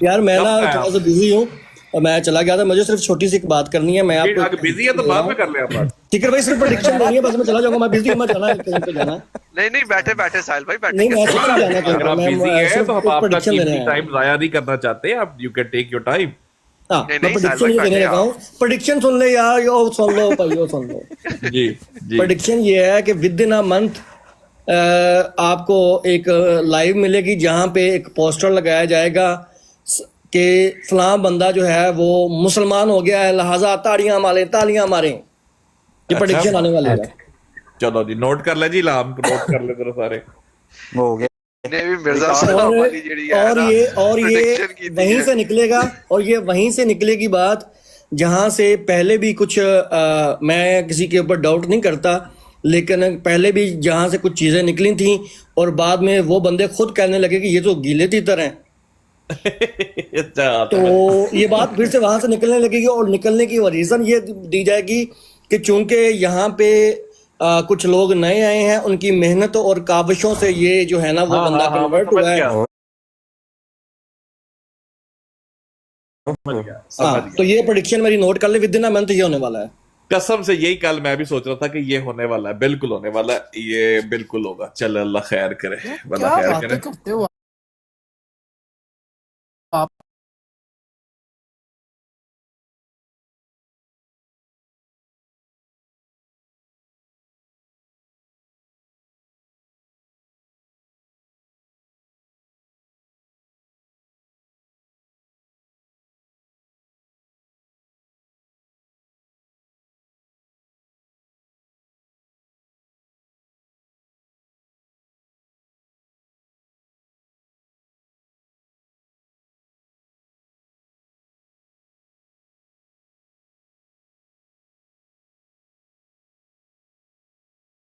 यार मैं ना थोड़ा सा बिजी हूँ और मैं चला गया था, मुझे सिर्फ छोटी सी एक बात करनी है। मैं आपको बिजी है तो बाद में कर ले आप। ठीक है भाई, सिर्फ प्रेडिक्शन देनी है बस, मैं चला जाऊंगा, मैं बिजी हूँ, मैं जाना है कहीं पे जाना है। नहीं बैठे साहिल भाई बैठे। नहीं मैं सच में जाना अगर आप बिजी हैं तो हम आपका कीमती टाइम जाया नहीं करना चाहते, आप you can take your time. हाँ मैं प्रेडिक्शन ये देने लगा हूँ। प्रेडिक्शन सुन ले यार, यो सुन लो भाई, सुन लो जी। प्रेडिक्शन ये है कि विद इन अ मंथ आपको एक लाइव मिलेगी जहाँ पे एक पोस्टर लगाया जाएगा कि फलां बंदा जो है वो मुसलमान हो गया है, लिहाजा तालियां मारें। ये प्रेडिक्शन आने वाला है। चलो जी नोट कर ले जी, लाम नोट कर ले जरा सारे हो गए। और ये वहीं से निकलेगा, और ये वहीं से निकलेगी बात जहां से पहले भी कुछ मैं किसी के ऊपर डाउट नहीं करता, लेकिन पहले भी जहां से कुछ चीजें निकली थी और बाद में वो बंदे खुद कहने लगे कि ये तो गीले तीतर हैं। तो ये बात फिर से वहां से निकलने लगेगी, और निकलने की रीजन ये दी जाएगी कि चूंकि यहाँ पे कुछ लोग नए आए हैं, उनकी मेहनत और काविशों से ये जो है ना वो बंदा कन्वर्ट हुआ है। तो ये प्रेडिक्शन मेरी नोट कर ले, विद इन अ मंथ ये होने वाला है। कसम से यही कल मैं भी सोच रहा था कि ये होने वाला है, बिल्कुल होने वाला है, ये बिल्कुल होगा। चल अल्लाह खैर करे, अल्लाह खैर करे। आप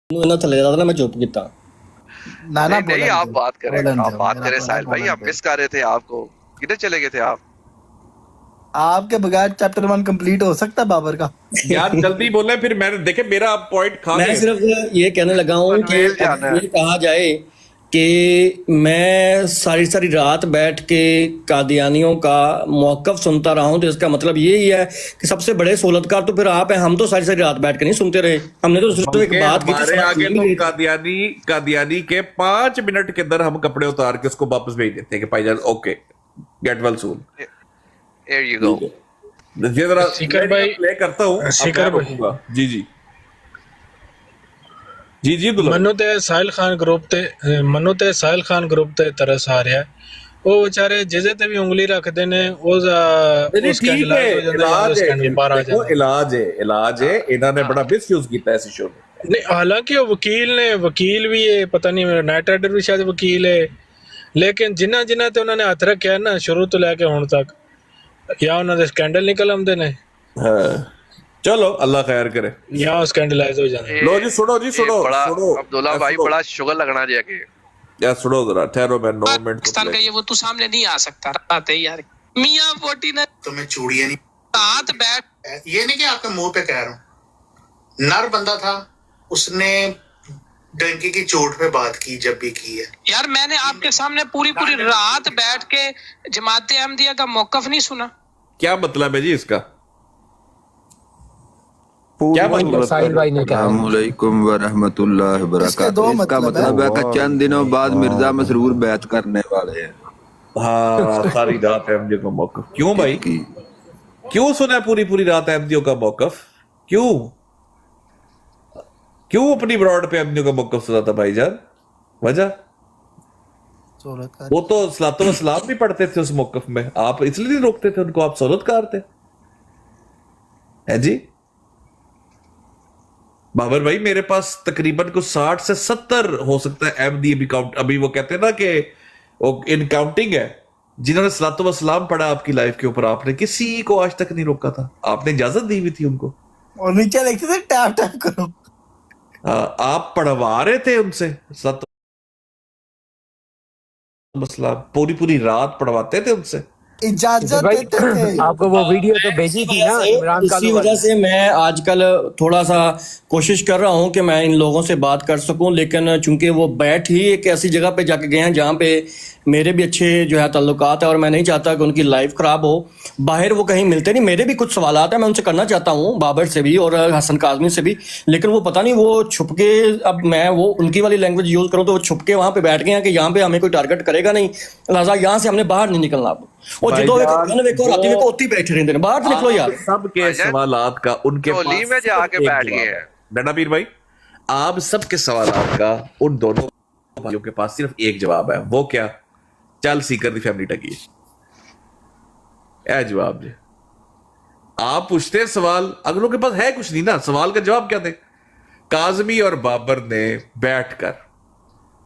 इन्होंने थले मैं चुप किया। ना नहीं बोलन आप दो, बात करें, बोलन आप दो, बात मेरा करें तो साहिल ना भाई, बोलन हम दो। मिस कर रहे थे आपको। किधर चले गए थे आप? आपके बगैर चैप्टर 1 कंप्लीट हो सकता है बाबर का? यार जल्दी बोले, फिर मैंने देखे मेरा पॉइंट खा मैं गए। सिर्फ ये कहने लगा हूँ कि पनवेल जाना है। ये कहा जाए कि मैं सारी सारी रात बैठ के कादियानियों का मौकफ सुनता रहा हूँ, तो इसका मतलब यही है कि सबसे बड़े सहूलतकार तो फिर आप हैं। हम तो सारी सारी रात बैठ के नहीं सुनते रहे, हमने तो सिर्फ एक बात की थी, हमारे सारा आगे सुन तो लिए थे। कादियानी के 5 मिनट के अंदर हम कपड़े उतार के उसको वापस भेज देते हैं कि भाईजान okay get well soon. Here you go. ये जरा सीकर भाई, प्ले करता हूँ, अब सीकर मैं भाई। रुकूंगा। जी जी जी जी दुल्हन। मनु ते साहिल खान ग्रुप ते तरस आ रहा है। वो बेचारे जिसे ते भी उंगली रखते ने नहीं, ठीक है, इलाज है, बाहर आ देखो जाता है। इलाज है। इन्होंने बड़ा मिसयूज किया इस इशू में। नहीं, हालांकि वो वकील भी है, पता नहीं नाइट राइडर भी शायद वकील है, लेकिन जिन्ना जिन्ना ते उन्होंने हथ रखा है ना शुरू तो लेके हुण तक, या उन्होंने स्कैंडल निकल आते ने, हाँ। चलो अल्लाह खैर करे, या स्कैंडलाइज हो जाते। लो जी सुनो बड़ा सुनो अब्दुल्ला भाई, बड़ा शुगर लगना चाहिए। यार सुनो जरा, ठहरो, मैं 9 मिनट पाकिस्तान का ये वो तू सामने नहीं आ सकता आते यार। मियां पोटी ने तुम्हें चूड़ियां नहीं, हाथ बैठ, ये नहीं कि आपके मुंह पे कह रहा हूँ। नर बंदा था, उसने डंकी की चोट पे बात की जब भी की है। यार मैंने आपके सामने पूरी रात बैठ के जमात अहमदिया का मौकफ नहीं सुना। क्या मतलब है जी इसका? क्या मतलब? साहिल भाई ने कहा अस्सलामुअलैकुम वरहमतुल्लाहि वबरकातुहू। इसका मतलब है कि चंद दिनों बाद मिर्जा मसरूर बैत करने वाले हैं। हाँ, सारी रात अहमदियों का मौकफ। क्यों भाई, क्यों सुना है पूरी रात अहमदियों का मौकफ? क्यों अपनी ब्रॉड पे अहमदियों का मौकफ सुना था भाईजान? वजह वो तो सलातो व सलाम भी पढ़ते थे उस मौकफ में, आप इसलिए नहीं रोकते थे उनको, आप सहूलतकार थे। है जी बाबर भाई, मेरे पास तकरीबन कुछ 60 से 70 हो सकता है अहमदी अभी वो कहते हैं ना कि वो इन काउंटिंग है, जिन्होंने सलातो व सलाम पढ़ा आपकी लाइफ के ऊपर। आपने किसी को आज तक नहीं रोका था, आपने इजाजत दी हुई थी उनको, और नीचे लिखते थे टैप टैप करो। आप पढ़वा रहे थे उनसे सलातो व सलाम, पूरी रात पढ़वाते थे उनसे, इजाजत भाई देते थे। आपको वो वीडियो तो भेजी थी ना इमरान खान इसी वजह से मैं आजकल थोड़ा सा कोशिश कर रहा हूं कि मैं इन लोगों से बात कर सकूं, लेकिन चूंकि वो बैठ ही एक ऐसी जगह पे जाके गए हैं जहां पे मेरे भी अच्छे जो है ताल्लुकात है, और मैं नहीं चाहता कि उनकी लाइफ खराब हो। बाहर वो कहीं मिलते नहीं, मेरे भी कुछ सवालात हैं, मैं उनसे करना चाहता हूँ, बाबर से भी और हसन काजमी से भी, लेकिन वो पता नहीं वो छुप के, अब मैं वो उनकी वाली लैंग्वेज यूज करूँ तो वो छुप के वहां पे बैठ गए हैं कि यहाँ पे हमें कोई टारगेट करेगा नहीं, लिहाजा यहाँ से हमने बाहर नहीं निकलना। अब और जो देखो राती में ओती बैठे रहते हैं, बाहर तो निकलो यार। सबके सवालात का उनके टोली में जाके बैठ गए हैं। डंडा पीर भाई, आप सबके सवालात का उन दोनों भाइयों के पास सिर्फ एक जवाब है, वो क्या? चल सीकर दी फैमिली टकी है जवाब दे। आप पूछते हैं सवाल, अगलों के पास है कुछ नहीं ना, सवाल का जवाब क्या दे? काजमी और बाबर ने बैठकर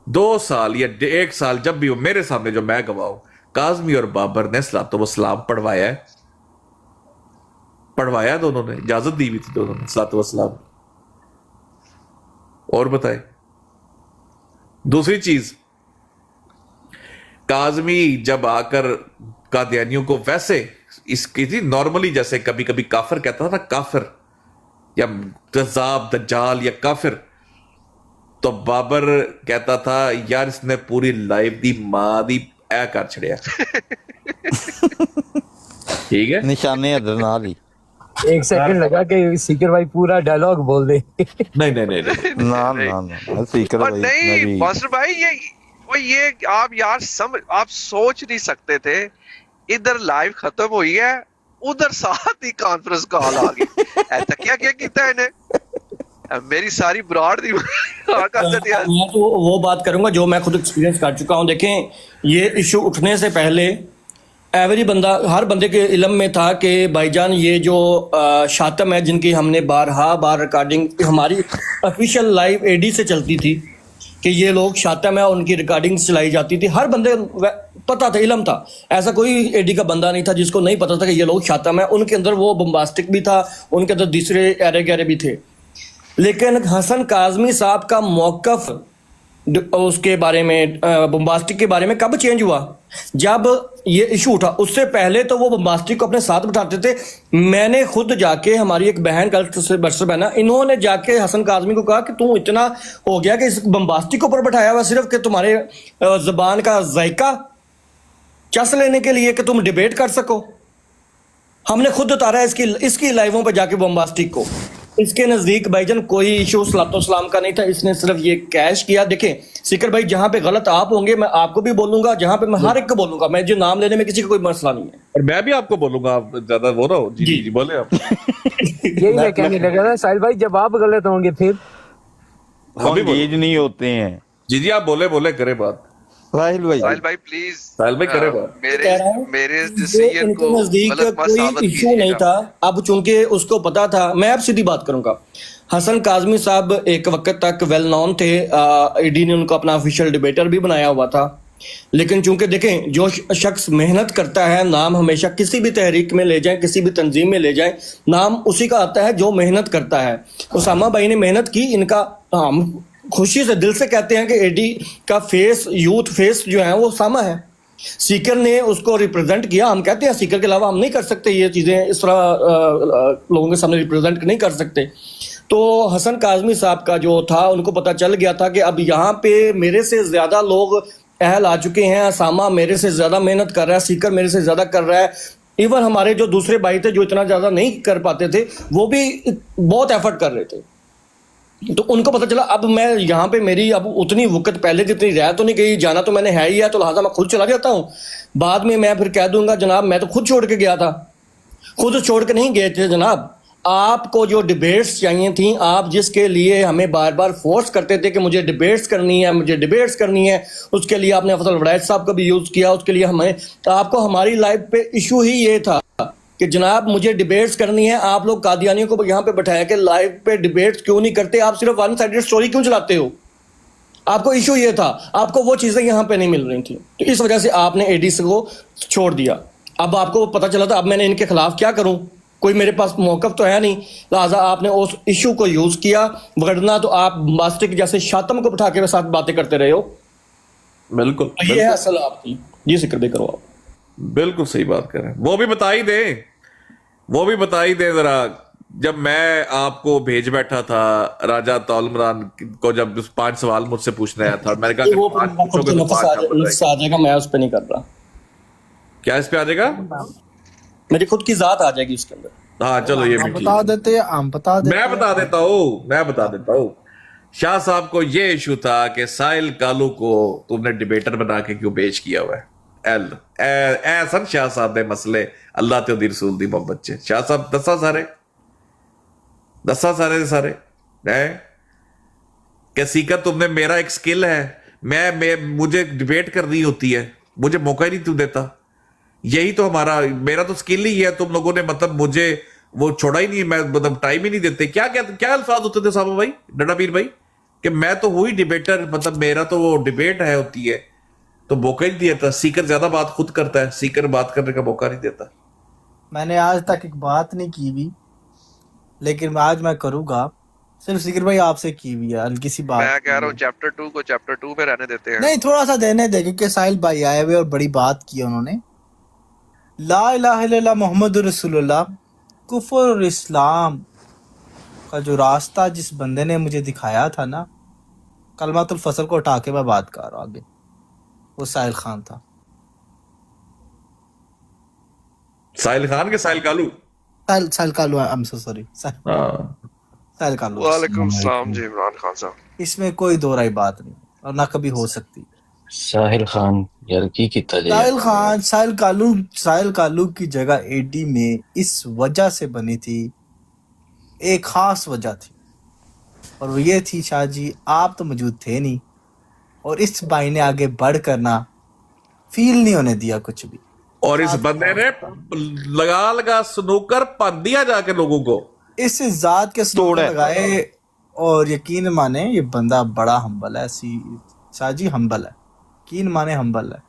2 साल या 1 साल, जब भी वो मेरे सामने जो मैं गवाऊं, काजमी और बाबर ने सलातो व सलाम पढ़वाया दोनों ने, इजाजत दी हुई थी दोनों ने सलातो व सलाम। और बताए दूसरी चीज, काजमी जब आकर कादियानियों को वैसे इसकी थी नॉर्मली, जैसे कभी कभी काफिर कहता था ना, काफिर या कज़्ज़ाब दज्जाल या काफिर, तो बाबर कहता था यार इसने पूरी लाइफ दी मां दी ऐ कर छड़िया। ठीक है, निशाने अदर नाल ही 1 सेकंड लगा कि सीकर भाई पूरा डायलॉग बोल दे। नहीं ना सीकर और भाई नहीं मास्टर भाई, ये आप यार आप सोच नहीं सकते थे, इधर लाइव खत्म हुई है, उधर साथ ही कॉन्फ्रेंस कॉल आ गई। ऐसा क्या किया इन्हें, मेरी सारी ब्रॉड दी मैं तो वो बात करूंगा जो मैं खुद एक्सपीरियंस कर चुका हूं। देखें, ये इशू उठने से पहले एवरी बंदा, हर बंदे के इल्म में था कि भाईजान ये जो शातम है, जिनकी हमने बार रिकॉर्डिंग हमारी ऑफिशियल लाइव एडी से चलती थी कि ये लोग शातम है, उनकी रिकॉर्डिंग चलाई जाती थी, हर बंदे पता था, इल्म था, ऐसा कोई एडी का बंदा नहीं था जिसको नहीं पता था कि ये लोग शातम है। उनके अंदर वो बम्बास्टिक भी था, उनके अंदर दूसरे एरे गहरे भी थे, लेकिन हसन काजमी साहब का मौकफ उसके बारे में, बम्बास्टिक के बारे में कब चेंज हुआ? जब ये इशू उठा। उससे पहले तो वो बम्बास्टिक को अपने साथ बिठाते थे। मैंने खुद जाके, हमारी एक बहन कल से बरसर बहना, इन्होंने जाके हसन काजमी को कहा कि तू इतना हो गया कि इस बम्बास्टिक को ऊपर बैठाया हुआ सिर्फ कि तुम्हारे जबान का जायका चस लेने के लिए कि तुम डिबेट कर सको। हमने खुद उतारा है इसकी लाइवों पे जाके बम्बास्टिक को। इसके नजदीक भाईजान कोई इशू सलाम का नहीं था, इसने सिर्फ ये कैश किया। देखें सीकर भाई, जहां पे गलत आप होंगे मैं आपको भी बोलूंगा, जहां पे मैं हर एक को बोलूंगा, मैं जो नाम लेने में किसी का कोई मसला नहीं है। और मैं भी आपको बोलूंगा, आप ज्यादा बोल रहा हो। जी बोले आप। यही मैं कहने लगा ना साहिल भाई, जब आप गलत होंगे फिर हम एज नहीं होते हैं। जी आप बोले करे बात। साहिल भाई प्लीज, साहिल भाई करे बात। मेरे डिसीजन को नजदीक गलत मत साबित कोई इशू नहीं कीजिएगा। था। अब चूंकि उसको पता था, मैं अब सीधी बात करूंगा। हसन काजमी साहब एक वक्त तक वेल नॉन थे, ईडी ने उनको अपना ऑफिशियल डिबेटर भी बनाया हुआ था। लेकिन चूंकि देखें, जो शख्स मेहनत करता है, नाम हमेशा किसी भी तहरीक में ले जाए, किसी भी तंजीम में ले जाए, नाम उसी का आता है जो मेहनत करता है। उसामा भाई ने मेहनत की, इनका हम खुशी से दिल से कहते हैं कि एडी का फेस, यूथ फेस जो है वो उसामा है। सीकर ने उसको रिप्रेजेंट किया। हम कहते हैं सीकर के अलावा हम नहीं कर सकते ये चीज़ें, इस तरह लोगों के सामने रिप्रेजेंट नहीं कर सकते। तो हसन काजमी साहब का जो था, उनको पता चल गया था कि अब यहाँ पे मेरे से ज़्यादा लोग अहल आ चुके हैं। असामा मेरे से ज़्यादा मेहनत कर रहा है, सीकर मेरे से ज़्यादा कर रहा है। इवन हमारे जो दूसरे भाई थे जो इतना ज़्यादा नहीं कर पाते थे, वो भी बहुत एफर्ट कर रहे थे। तो उनको पता चला अब मैं यहाँ पे, मेरी अब उतनी वक़्त पहले जितनी रह तो नहीं गई, जाना तो मैंने है ही है, तो लिहाजा मैं खुद चला जाता हूँ। बाद में मैं फिर कह दूंगा जनाब मैं तो खुद छोड़ के गया था। खुद छोड़ के नहीं गए थे जनाब, आपको जो डिबेट्स चाहिए थी, आप जिसके लिए हमें बार बार फोर्स करते थे कि मुझे डिबेट्स करनी है, मुझे डिबेट्स करनी है, उसके लिए आपने फजल वड़ैच साहब का भी यूज़ किया। उसके लिए हमें, तो आपको हमारी लाइफ पे इशू ही ये था कि जनाब मुझे डिबेट्स करनी है। आप लोग कादियानियों को यहाँ पे बैठाया कि लाइव पे डिबेट्स क्यों नहीं करते, आप सिर्फ वन साइडेड स्टोरी क्यों चलाते हो? आपको इशू ये था, आपको वो चीज़ें यहाँ पे नहीं मिल रही थी, तो इस वजह से आपने एडीसी को छोड़ दिया। अब आपको पता चला था अब मैंने इनके खिलाफ क्या करूँ, कोई मेरे पास मौक़िफ़ तो है नहीं, लिहाजा आपने उस इशू को यूज़ किया। वरना तो आप मास्टिक जैसे शातम को बिठा के साथ बातें करते रहे हो। बिल्कुल, ये है असल आपकी। जी जिक्र भी करो आप। बिल्कुल सही बात करें। वो भी बता ही दे जरा। जब मैं आपको भेज बैठा था राजा तौलमरान को, जब 5 सवाल मुझसे पूछने आया था, मैंने कहा कि वो 5 पूछोगे तो 5 आप बताएंगे। आ जाएगा, मैं उस पर नहीं कर रहा। क्या इस पे आ जाएगा? मेरी खुद की जात आ जाएगी इसके अंदर। हाँ चलो, ये भी बता देते, हम बता देते। मैं बता देता हूँ। शाह साहब को ये इशू था कि साहिल कालू को तुमने डिबेटर बना के क्यों पेश किया हुआ है। सन शाह साहब दे मसले अल्लाह ते उदी रसूल दी मोहब्बत च शाह साहब दसा सारे है कि सीकर तुमने, मेरा एक स्किल है, मैं मुझे डिबेट करनी होती है, मुझे मौका ही नहीं तू देता। यही तो मेरा तो स्किल ही है। तुम लोगों ने मतलब मुझे वो छोड़ा ही नहीं, मैं मतलब टाइम ही नहीं देते। क्या अल्फाज होते थे साहब भाई, डडा पीर भाई, कि मैं तो हुई डिबेटर, मतलब मेरा तो वो डिबेट है होती है, तो मौका ही नहीं देता। सीकर ज्यादा बात खुद करता है, सीकर बात करने का मौका नहीं देता। मैंने आज तक एक बात नहीं की हुई, लेकिन आज मैं करूंगा। सिर्फ सीकर भाई आपसे की हुई है हल्की सी बात। मैं कह रहा हूँ चैप्टर 2 को चैप्टर 2 में रहने देते हैं। नहीं, थोड़ा सा देने दे, क्योंकि साहिल भाई आए हुए और बड़ी बात की उन्होंने। ला इलाहा इल्लल्लाह मुहम्मद रसूलुल्लाह, कुफर और इस्लाम का जो रास्ता जिस बंदे ने मुझे दिखाया था ना, कलमातुल फसल को उठा के मैं बात कर रहा हूँ आगे, वो साहिल खान था। साहिल खान के Sahil Kalu, Sahil Kalu, I am so sorry, Sahil Kalu. वालेकुम सलाम जी इमरान खान साहब। इसमें कोई दो राय बात नहीं, और ना कभी हो सकती। साहिल खान यार की किता जाए। साहिल कालू की जगह एडी में इस वजह से बनी थी, एक खास वजह थी, और वो ये थी, शाह जी आप तो मौजूद थे नहीं, और इस भाई ने आगे बढ़ करना फील नहीं होने दिया कुछ भी। और इस बंदे ने लगा स्नूकर पन दिया जाके लोगों को, इस जात के स्नूकर लगाए। और यकीन माने ये बंदा बड़ा हम्बल है, शाह जी हम्बल है, यकीन माने हम्बल है।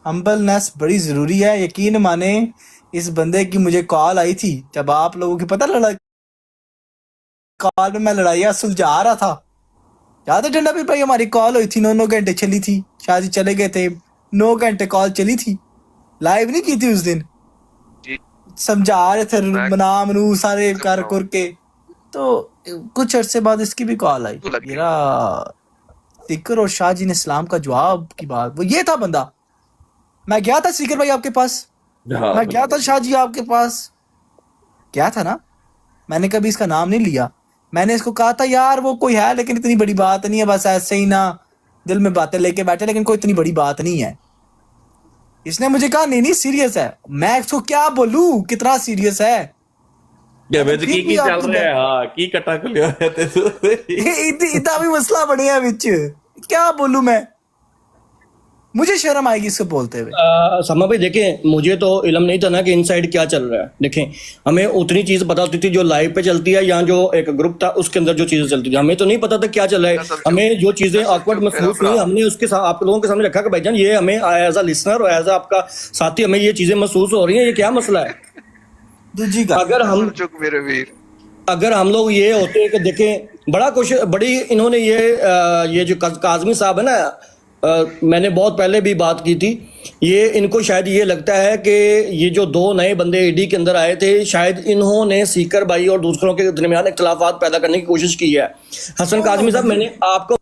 हम्बलनेस बड़ी जरूरी है। यकीन माने इस बंदे की मुझे कॉल आई थी जब आप लोगों की पता लड़ा, कॉल में मैं लड़ाइयाँ सुलझा रहा था, याद है डंडा पीर भाई, हमारी कॉल हुई थी, 9 घंटे चली थी, शायद चले गए थे, 9 घंटे कॉल चली थी, लाइव नहीं की थी उस दिन, समझा रहे थे मनामनू सारे कर कुर के। तो कुछ अरसे बाद इसकी भी कॉल आई, मेरा सीकर और शाह जी ने इस्लाम का जवाब की बात, वो ये था बंदा। मैं गया था सीकर भाई आपके पास, मैं गया था शाह जी आपके पास, क्या था ना, मैंने कभी इसका नाम नहीं लिया, मैंने इसको कहा था यार वो कोई है लेकिन इतनी बड़ी बात नहीं है, बस ऐसे ही ना दिल में बातें लेके बैठे, लेकिन कोई इतनी बड़ी बात नहीं है। इसने मुझे कहा नहीं सीरियस है। मैं इसको क्या बोलूं कितना सीरियस है, क्या वेज की चल रहा है? हां की कटा को लिया है ते इतना भी मसला बढ़िया विच, क्या बोलूं मैं, मुझे शर्म आएगी इसको बोलते हुए। समा भाई देखें, मुझे तो इल्म नहीं था ना कि इनसाइड क्या चल रहा है। देखें, हमें उतनी चीज पता होती थी जो लाइव पे चलती है, या जो एक ग्रुप था उसके अंदर जो चीजें चलती थी, हमें तो नहीं पता था क्या चल रहा है। हमें जो चीजें ऑकवर्ड महसूस हुई, हमने उसके साथ आप लोगों के सामने रखा कि भाईजान ये हमें एज अ लिसनर और एज अ आपका साथी हमें ये चीजें महसूस हो रही हैं, ये क्या मसला है। दूजी का अगर हम लोग ये होते कि देखें बड़ा कुछ बड़ी इन्होंने ये जो काजमी साहब है ना, मैंने बहुत पहले भी बात की थी, ये इनको शायद ये लगता है कि ये जो 2 नए बंदे ईडी के अंदर आए थे, शायद इन्होंने सीकर भाई और दूसरों के दरमियान इख्तिलाफात पैदा करने की कोशिश की है। हसन काजमी साहब, मैंने आपको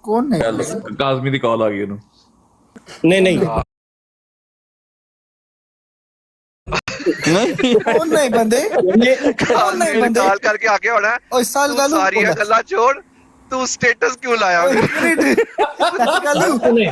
कौन है काजमी की कॉल आ गई ना? नहीं कौन नहीं बंदे, कौन नहीं बंदे कॉल करके आके होना है, और साल का सारी गल्ला छोड़, तू स्टेटस क्यों लाया?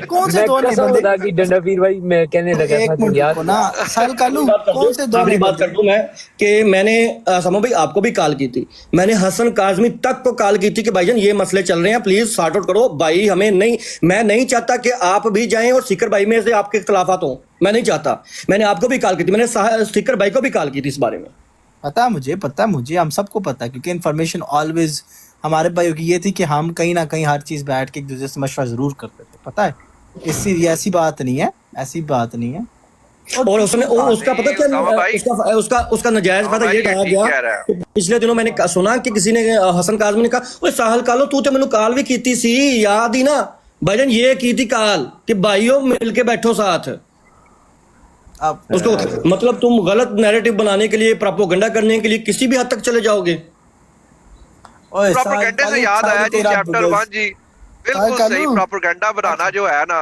कौन से दो नहीं बंदे कि डंडा पीर भाई मैं कहने लगा था यार ना साल कालू, कौन से दो नहीं बात कर दूं मैं कि मैंने समा भाई आपको भी कॉल की थी, मैंने हसन काजमी तक को कॉल की थी कि भाईजान ये मसले चल रहे हैं, प्लीज सॉर्ट आउट करो भाई, हमें नहीं, मैं नहीं चाहता कि आप भी जाएं और सीकर भाई में से आपके इख्तिलाफात हों, मैं नहीं चाहता। मैंने आपको भी कॉल की थी, मैंने सीकर भाई को भी कॉल की थी इस बारे में। पता है मुझे, हम सबको पता है, क्योंकि इन्फॉर्मेशन ऑलवेज हमारे भाइयों की ये थी कि हम कहीं ना कहीं हर चीज बैठ के एक दूसरे से मशवरा जरूर करते थे, पता है, इससे ऐसी बात नहीं है, ऐसी बात नहीं है। और उसने उसका पता क्या उसका नजायज फायदा ये कहा गया। पिछले दिनों मैंने सुना कि किसी ने हसन काजमी ने कहा, ओए साहल कालो तू तो मैंने कॉल भी की सी, याद ही ना भाईजान, ये की थी कॉल कि भाइयों मिलके बैठो साथ। उसको मतलब तुम गलत नैरेटिव बनाने के लिए, प्रोपेगेंडा करने के लिए किसी भी हद तक चले जाओगे। प्रोपेगेंडा से याद आया जी, चैप्टर 1 जी, बिल्कुल सही। प्रोपेगेंडा बनाना जो है ना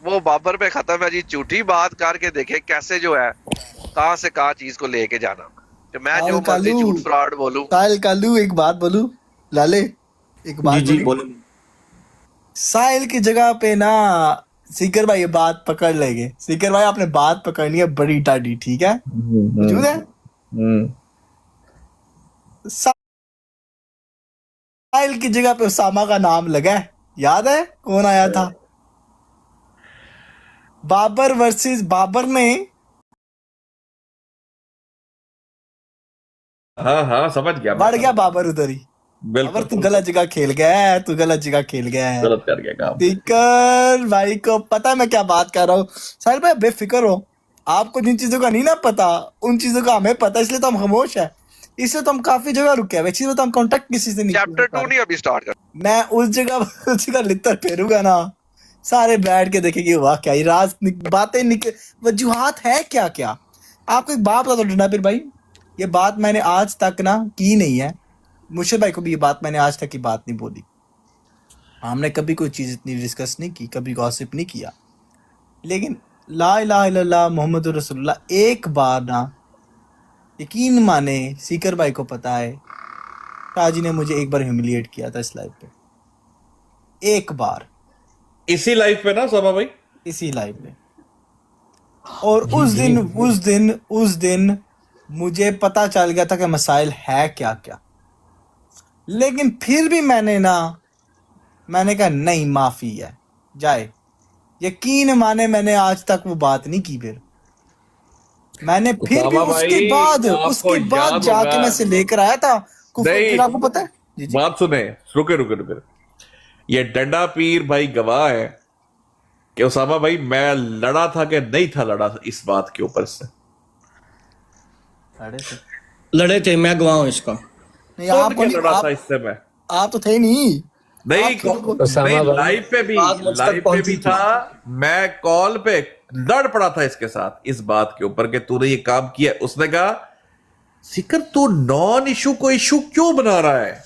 वो बाबर पे खत्म है जी। झूठी बात करके देखे कैसे जो है कहां से कहां चीज को लेके जाना। तो मैं जो मर्जी झूठ फ्रॉड बोलूं। साहिल कालू एक बात बोलूं लाले, एक बात जी बोलो। साहिल की जगह पे ना सीकर भाई ये बात पकड़ लेंगे। सीकर भाई आपने बात पकड़नी है बड़ी टाडी, ठीक है? मौजूद है? साहिल की जगह पे उसामा का नाम लगा है, याद है कौन आया था? बाबर वर्सेस बाबर में। हाँ समझ गया, बढ़ गया बाबर उधर ही। बाबर तू गलत जगह खेल गया है, तू गलत जगह खेल गया है, गलत कर गया काम। फिकर भाई को पता है मैं क्या बात कर रहा हूँ। साहिल भाई बेफिक्र हो, आपको जिन चीजों का नहीं ना पता उन चीजों का हमें पता, इसलिए तो हम खामोश है, इसलिए तो हम काफी जगह रुके हैं। वैसे तो हम कांटेक्ट किसी से नहीं। चैप्टर 2 नहीं अभी स्टार्ट कर। मैं उस जगह लित्तर फेरूंगा ना, सारे बैठ के देखेंगे वाह क्या ही राज बातें निकल, वजूहात है क्या क्या। आपको एक बात बता दो डंडा पीर भाई, ये बात मैंने आज तक ना की नहीं है, मुर्शिद भाई को भी ये बात मैंने आज तक की बात नहीं बोली। हमने कभी कोई चीज इतनी डिस्कस नहीं की, कभी गॉसिप नहीं किया, लेकिन ला इलाहा इल्लल्लाह मुहम्मद रसूलुल्लाह एक बार ना यकीन माने, सीकर भाई को पता है, ताजी ने मुझे एक बार ह्यूमिलिएट किया था इस लाइव पे, एक बार, इसी लाइव पे ना समा भाई, इसी लाइव पे। और उस दिन मुझे पता चल गया था कि मसाइल है क्या क्या, लेकिन फिर भी मैंने कहा नहीं माफी है जाए। यकीन माने मैंने आज तक वो बात नहीं की, फिर मैंने फिर भी उसके बाद जाके मैं से लेकर आया था। आपको पता है जी। बात सुने, रुके। ये डंडा पीर भाई गवाह है कि उसामा भाई मैं लड़ा था कि नहीं था लड़ा इस बात के ऊपर से। लड़े थे, मैं गवाह हूं इसका। नहीं, आप लड़ा था इससे मैं। आप तो थे नहीं, नहीं उसामा भाई लाइव पे भी था, मैं कॉल पे लड़ पड़ा था इसके साथ इस बात के ऊपर कि तूने ये काम किया। उसने कहा सिकर तू नॉन इशू को इशू क्यों बना रहा है?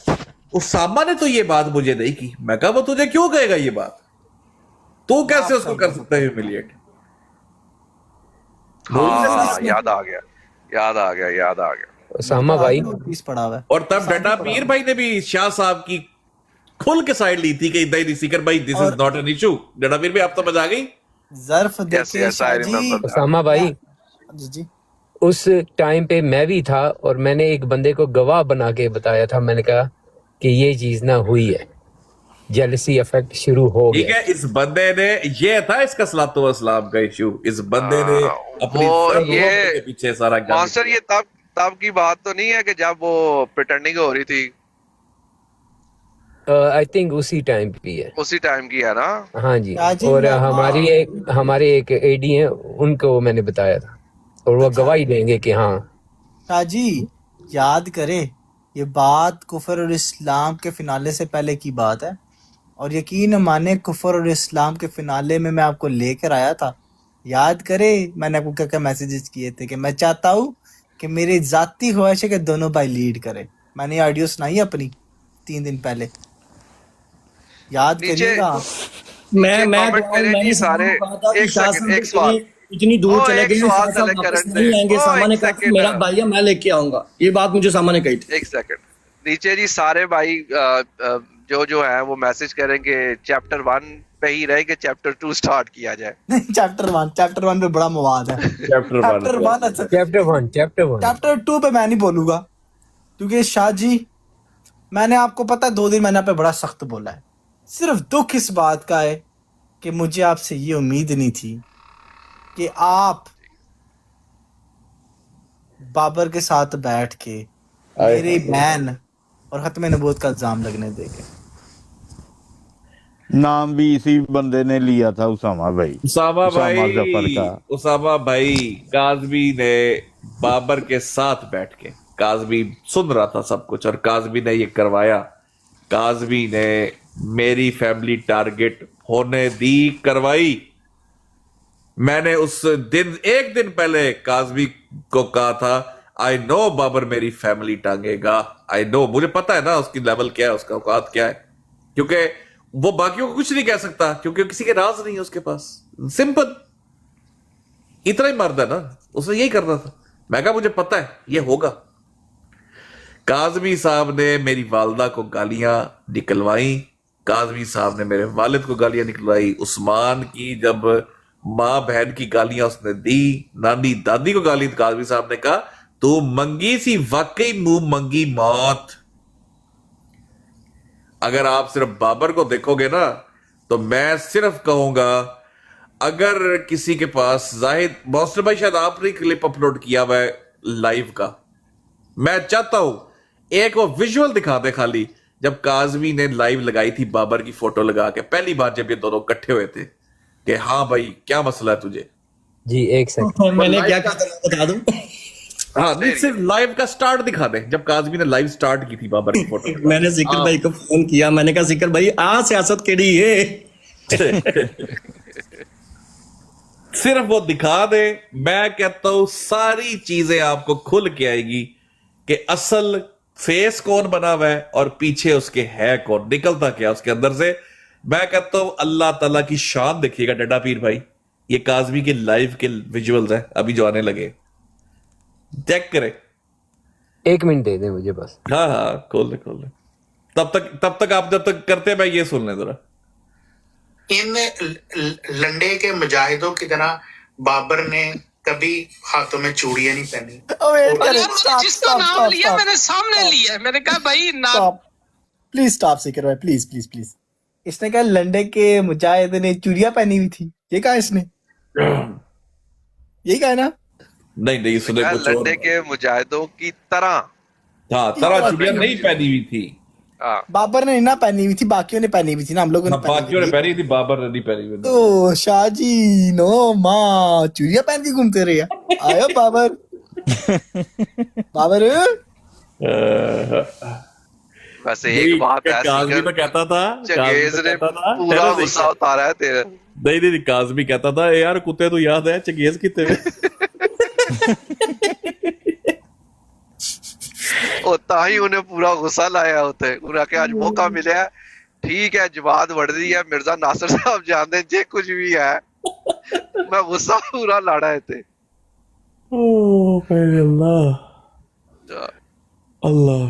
उसामा ने तो ये बात मुझे नहीं की। मैं कहा वो तुझे क्यों कहेगा ये बात? तू कैसे उसको कर सकता है ह्यूमिलिएट? हाँ, याद आ गया उसामा भाई। पड़ा हुआ है। और तब डंडा पीर भाई ने भी शाह साहब की खुल के साइड ली थी कि इधर सीकर भाई this is not an issue. डंडा पीर भी आप समझ आ गई। ज़र्फ देखिए उसामा भाई, जी उस टाइम पे मैं भी था और मैंने एक बंदे को गवाह बना के बताया था। मैंने कहा कि ये चीज ना हुई है, जेलसी इफेक्ट शुरू हो ठीक गया। है, इस बंदे ने ये था इसका सलातो वसलाम का इशू। इस बंदे ने अपनी ये के पीछे सारा मास्टर ये तब की बात तो नहीं है कि जब वो प्रिटेंडिंग हो रही थी? आई थिंक उसी टाइम पे है, उसी टाइम की है ना? हाँ जी। और हमारे एक एडी हैं, उनको मैंने बताया था और वो गवाही देंगे कि हाँ। शाहजी याद करे, ये बात कुफर और इस्लाम के फिनाले से पहले की बात है, और यकीन माने कुफर और इस्लाम के फिनाले में मैं आपको लेकर आया था। याद करे मैंने आपको क्या क्या मैसेजेस किए थे कि मैं चाहता हूँ कि मेरी जाती ख्वाहिश है कि दोनों भाई लीड करें। मैंने ऑडियो सुनाई अपनी 3 दिन पहले, याद करिएगा। मैंने सारे एक सेकंड एक सवाल, इतनी दूर चले गए नहीं आएंगे। सामा ने कहा मेरा भाई है, मैं लेके आऊंगा। ये बात मुझे सामा ने कही थी। एक सेकंड नीचे जी, सारे भाई जो है वो मैसेज करेंगे चैप्टर 1 पे ही रहे कि चैप्टर 2 स्टार्ट किया जाए। नहीं, चैप्टर 1 पे बड़ा मवाद है। चैप्टर 2 पे मैं नहीं बोलूंगा, क्योंकि शाह जी मैंने आपको पता है 2 दिन मैंने आप पे बड़ा सख्त बोला है। सिर्फ दुख इस बात का है कि मुझे आपसे ये उम्मीद नहीं थी कि आप बाबर के साथ बैठ के मेरी बहन और खत्म नबूवत का इल्जाम लगने देंगे। नाम भी इसी बंदे ने लिया था, उसामा भाई। उसामा भाई काज़मी ने बाबर के साथ बैठ के, काज़मी सुन रहा था सब कुछ और काज़मी ने ये करवाया। काज़मी ने मेरी फैमिली टारगेट होने दी, करवाई। मैंने उस दिन एक दिन पहले काज़मी को कहा था आई नो बाबर मेरी फैमिली टांगेगा। आई नो, मुझे पता है ना उसकी लेवल क्या है, उसका औकात क्या है, क्योंकि वो बाकियों को कुछ नहीं कह सकता क्योंकि किसी के राज नहीं है उसके पास। सिंपल, इतना ही मर्द है ना, उसने यही करना था। मैं कहा मुझे पता है ये होगा। काज़मी साहब ने मेरी वालदा को गालियां निकलवाई, काज़मी साहब ने मेरे वालिद को गालियां निकलवाई, उस्मान की जब माँ बहन की गालियां उसने दी, नानी दादी को गाली, काज़मी साहब ने कहा तू मंगी सी, वाकई मुंह मंगी मौत। अगर आप सिर्फ बाबर को देखोगे ना तो मैं सिर्फ कहूंगा, अगर किसी के पास जाहिद मौसर भाई शायद आपने क्लिप अपलोड किया हुआ है लाइव का, मैं चाहता हूं एक वो विजुअल दिखा दे खाली, जब काज़मी ने लाइव लगाई थी बाबर की फोटो लगा के पहली बार जब ये दोनों इकट्ठे हुए थे कि हाँ भाई क्या मसला है तुझे। जी एक सेकंड मैंने क्या कहा था बता दूं? हाँ नहीं, सिर्फ लाइव का स्टार्ट दिखा दे, जब काज़मी ने लाइव स्टार्ट की थी बाबर की फोटो। मैंने जिक्र भाई को फोन किया, मैंने कहा जिक्र भाई आ सियासत केड़ी है। सिर्फ वो दिखा दे, मैं कहता हूं सारी चीजें आपको खुल के आएगी कि असल फेस कौन बना हुआ है और पीछे उसके है कौन, निकलता क्या उसके अंदर से। मैं कहता हूं अल्लाह ताला की शान देखिएगा डंडा पीर भाई, ये काज़मी के लाइव के विजुअल्स हैं अभी जो आने लगे, चेक करें। 1 मिनट दे दे मुझे बस। हाँ हाँ खोल ले खोल ले, तब तक आप जब तक करते हैं मैं ये सुन ले जरा। इन लंडे के मुजाहिदों की तरह बाबर ने कभी हाथों में चूड़ियां नहीं पहनी। जिसका नाम लिया मैंने सामने लिया, मैंने कहा भाई नाम। प्लीज स्टॉप सिकर भाई, प्लीज प्लीज प्लीज। इसने कहा लंडे के मुजाहिद ने चूड़ियां पहनी हुई थी, ये कहा इसने? यही कहा ना? नहीं सुने कुछ और। लंडे के मुजाहिदों की तरह, हाँ तरह चूड़ियां नहीं पहनी हुई थी। बाबर ने ना पहनी हुई थी, बाकियों ने पहनी हुई थी ना, हम लोगों ने बाकियों ने पहनी थी, बाबर ने नहीं पहनी हुई। तो शाहजी नो माँ चूड़ियां पहन के घूमते रहे हैं। आयो बाबर बाबर वैसे एक बात है, काज़मी तो कहता था, चंगेज ने पूरा गुस्सा उतारा है तेरा। नहीं, काज़मी कहता था यार कुत्ते तो याद है चंगेज कितने ताही उन्हें पूरा गुस्सा लाया होते, उन्हें आके आज मौका मिला, ठीक है जमात बढ़ रही है, मिर्जा नासिर साहब जानते जे कुछ भी है, मैं गुस्सा पूरा लाड़ा है थे। अल्लाह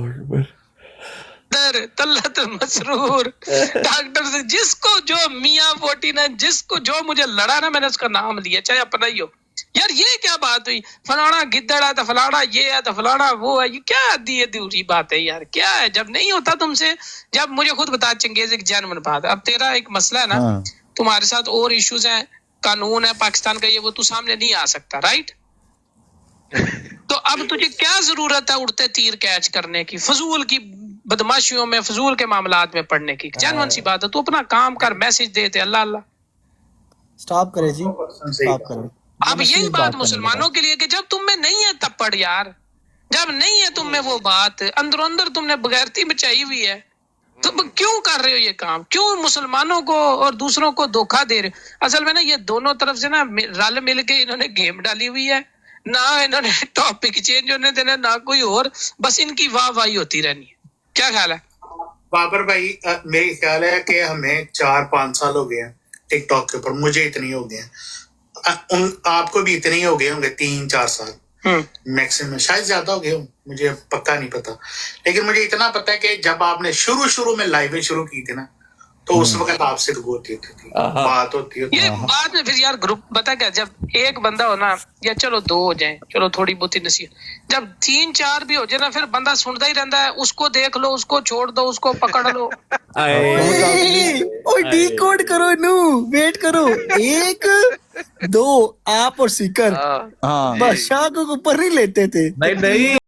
तल्लत मसरूर डॉक्टर से जिसको जो मियाँ 49 जिसको जो मुझे लड़ा ना, मैंने उसका नाम लिया चाहे अपना ही हो। यार ये क्या बात हुई, फलाना गिद्दड़ है तो फलाना ये है तो फलाना वो है, ये क्या आधी अधूरी बात है यार, क्या है जब नहीं होता तुमसे। जब मुझे खुद बता चंगेज, एक जेन्युइन बात है, अब तेरा एक मसला है ना, तुम्हारे साथ और इश्यूज हैं, कानून है पाकिस्तान का, ये वो तू सामने नहीं आ सकता, राइट। तो अब तुझे क्या जरूरत है उड़ते तीर कैच करने की, फजूल की बदमाशियों में, फजूल के मामलात में पढ़ने की। जेन्युइन सी बात है, तू अपना काम कर, मैसेज देते अल्लाह अल्लाह। स्टॉप करे जी, स्टॉप करे। अब यही बात मुसलमानों के लिए कि जब तुम में नहीं है तप्पड़ यार, जब नहीं है तुम में वो बात, अंदर अंदर तुमने बगैरती मचाई हुई है, तुम क्यों कर रहे हो ये काम, क्यों मुसलमानों को और दूसरों को धोखा दे रहे हो। असल में ना ये दोनों तरफ से ना रल मिल के इन्होंने गेम डाली हुई है, ना इन्होंने टॉपिक चेंज होने देना, ना कोई और, बस इनकी वाह वाही होती रहनी है। क्या ख्याल है बाबर भाई? मेरी ख्याल है कि हमें 4-5 साल हो गए हैं टिकटॉक के ऊपर, मुझे इतने हो गए हैं, आपको भी इतने ही हो गए होंगे, 3-4 साल मैक्सिमम, शायद ज्यादा हो गए हो, मुझे पक्का नहीं पता। लेकिन मुझे इतना पता है कि जब आपने शुरू में लाइवें शुरू की थी ना, तो उस वक्त आपसे होती थी, बात होती है। ये बाद में फिर यार ग्रुप बता क्या, जब एक बंदा हो ना, या चलो 2 हो जाए, चलो थोड़ी बहुत ही नसीहत, जब 3-4 भी हो जाए ना, फिर बंदा सुनता ही रहता है, उसको देख लो, उसको छोड़ दो, उसको पकड़ लो। ओए डिकोड करो नू, वेट करो, 1 2 आप और सीकर, बस शाह को ऊपर नहीं लेते थे। नहीं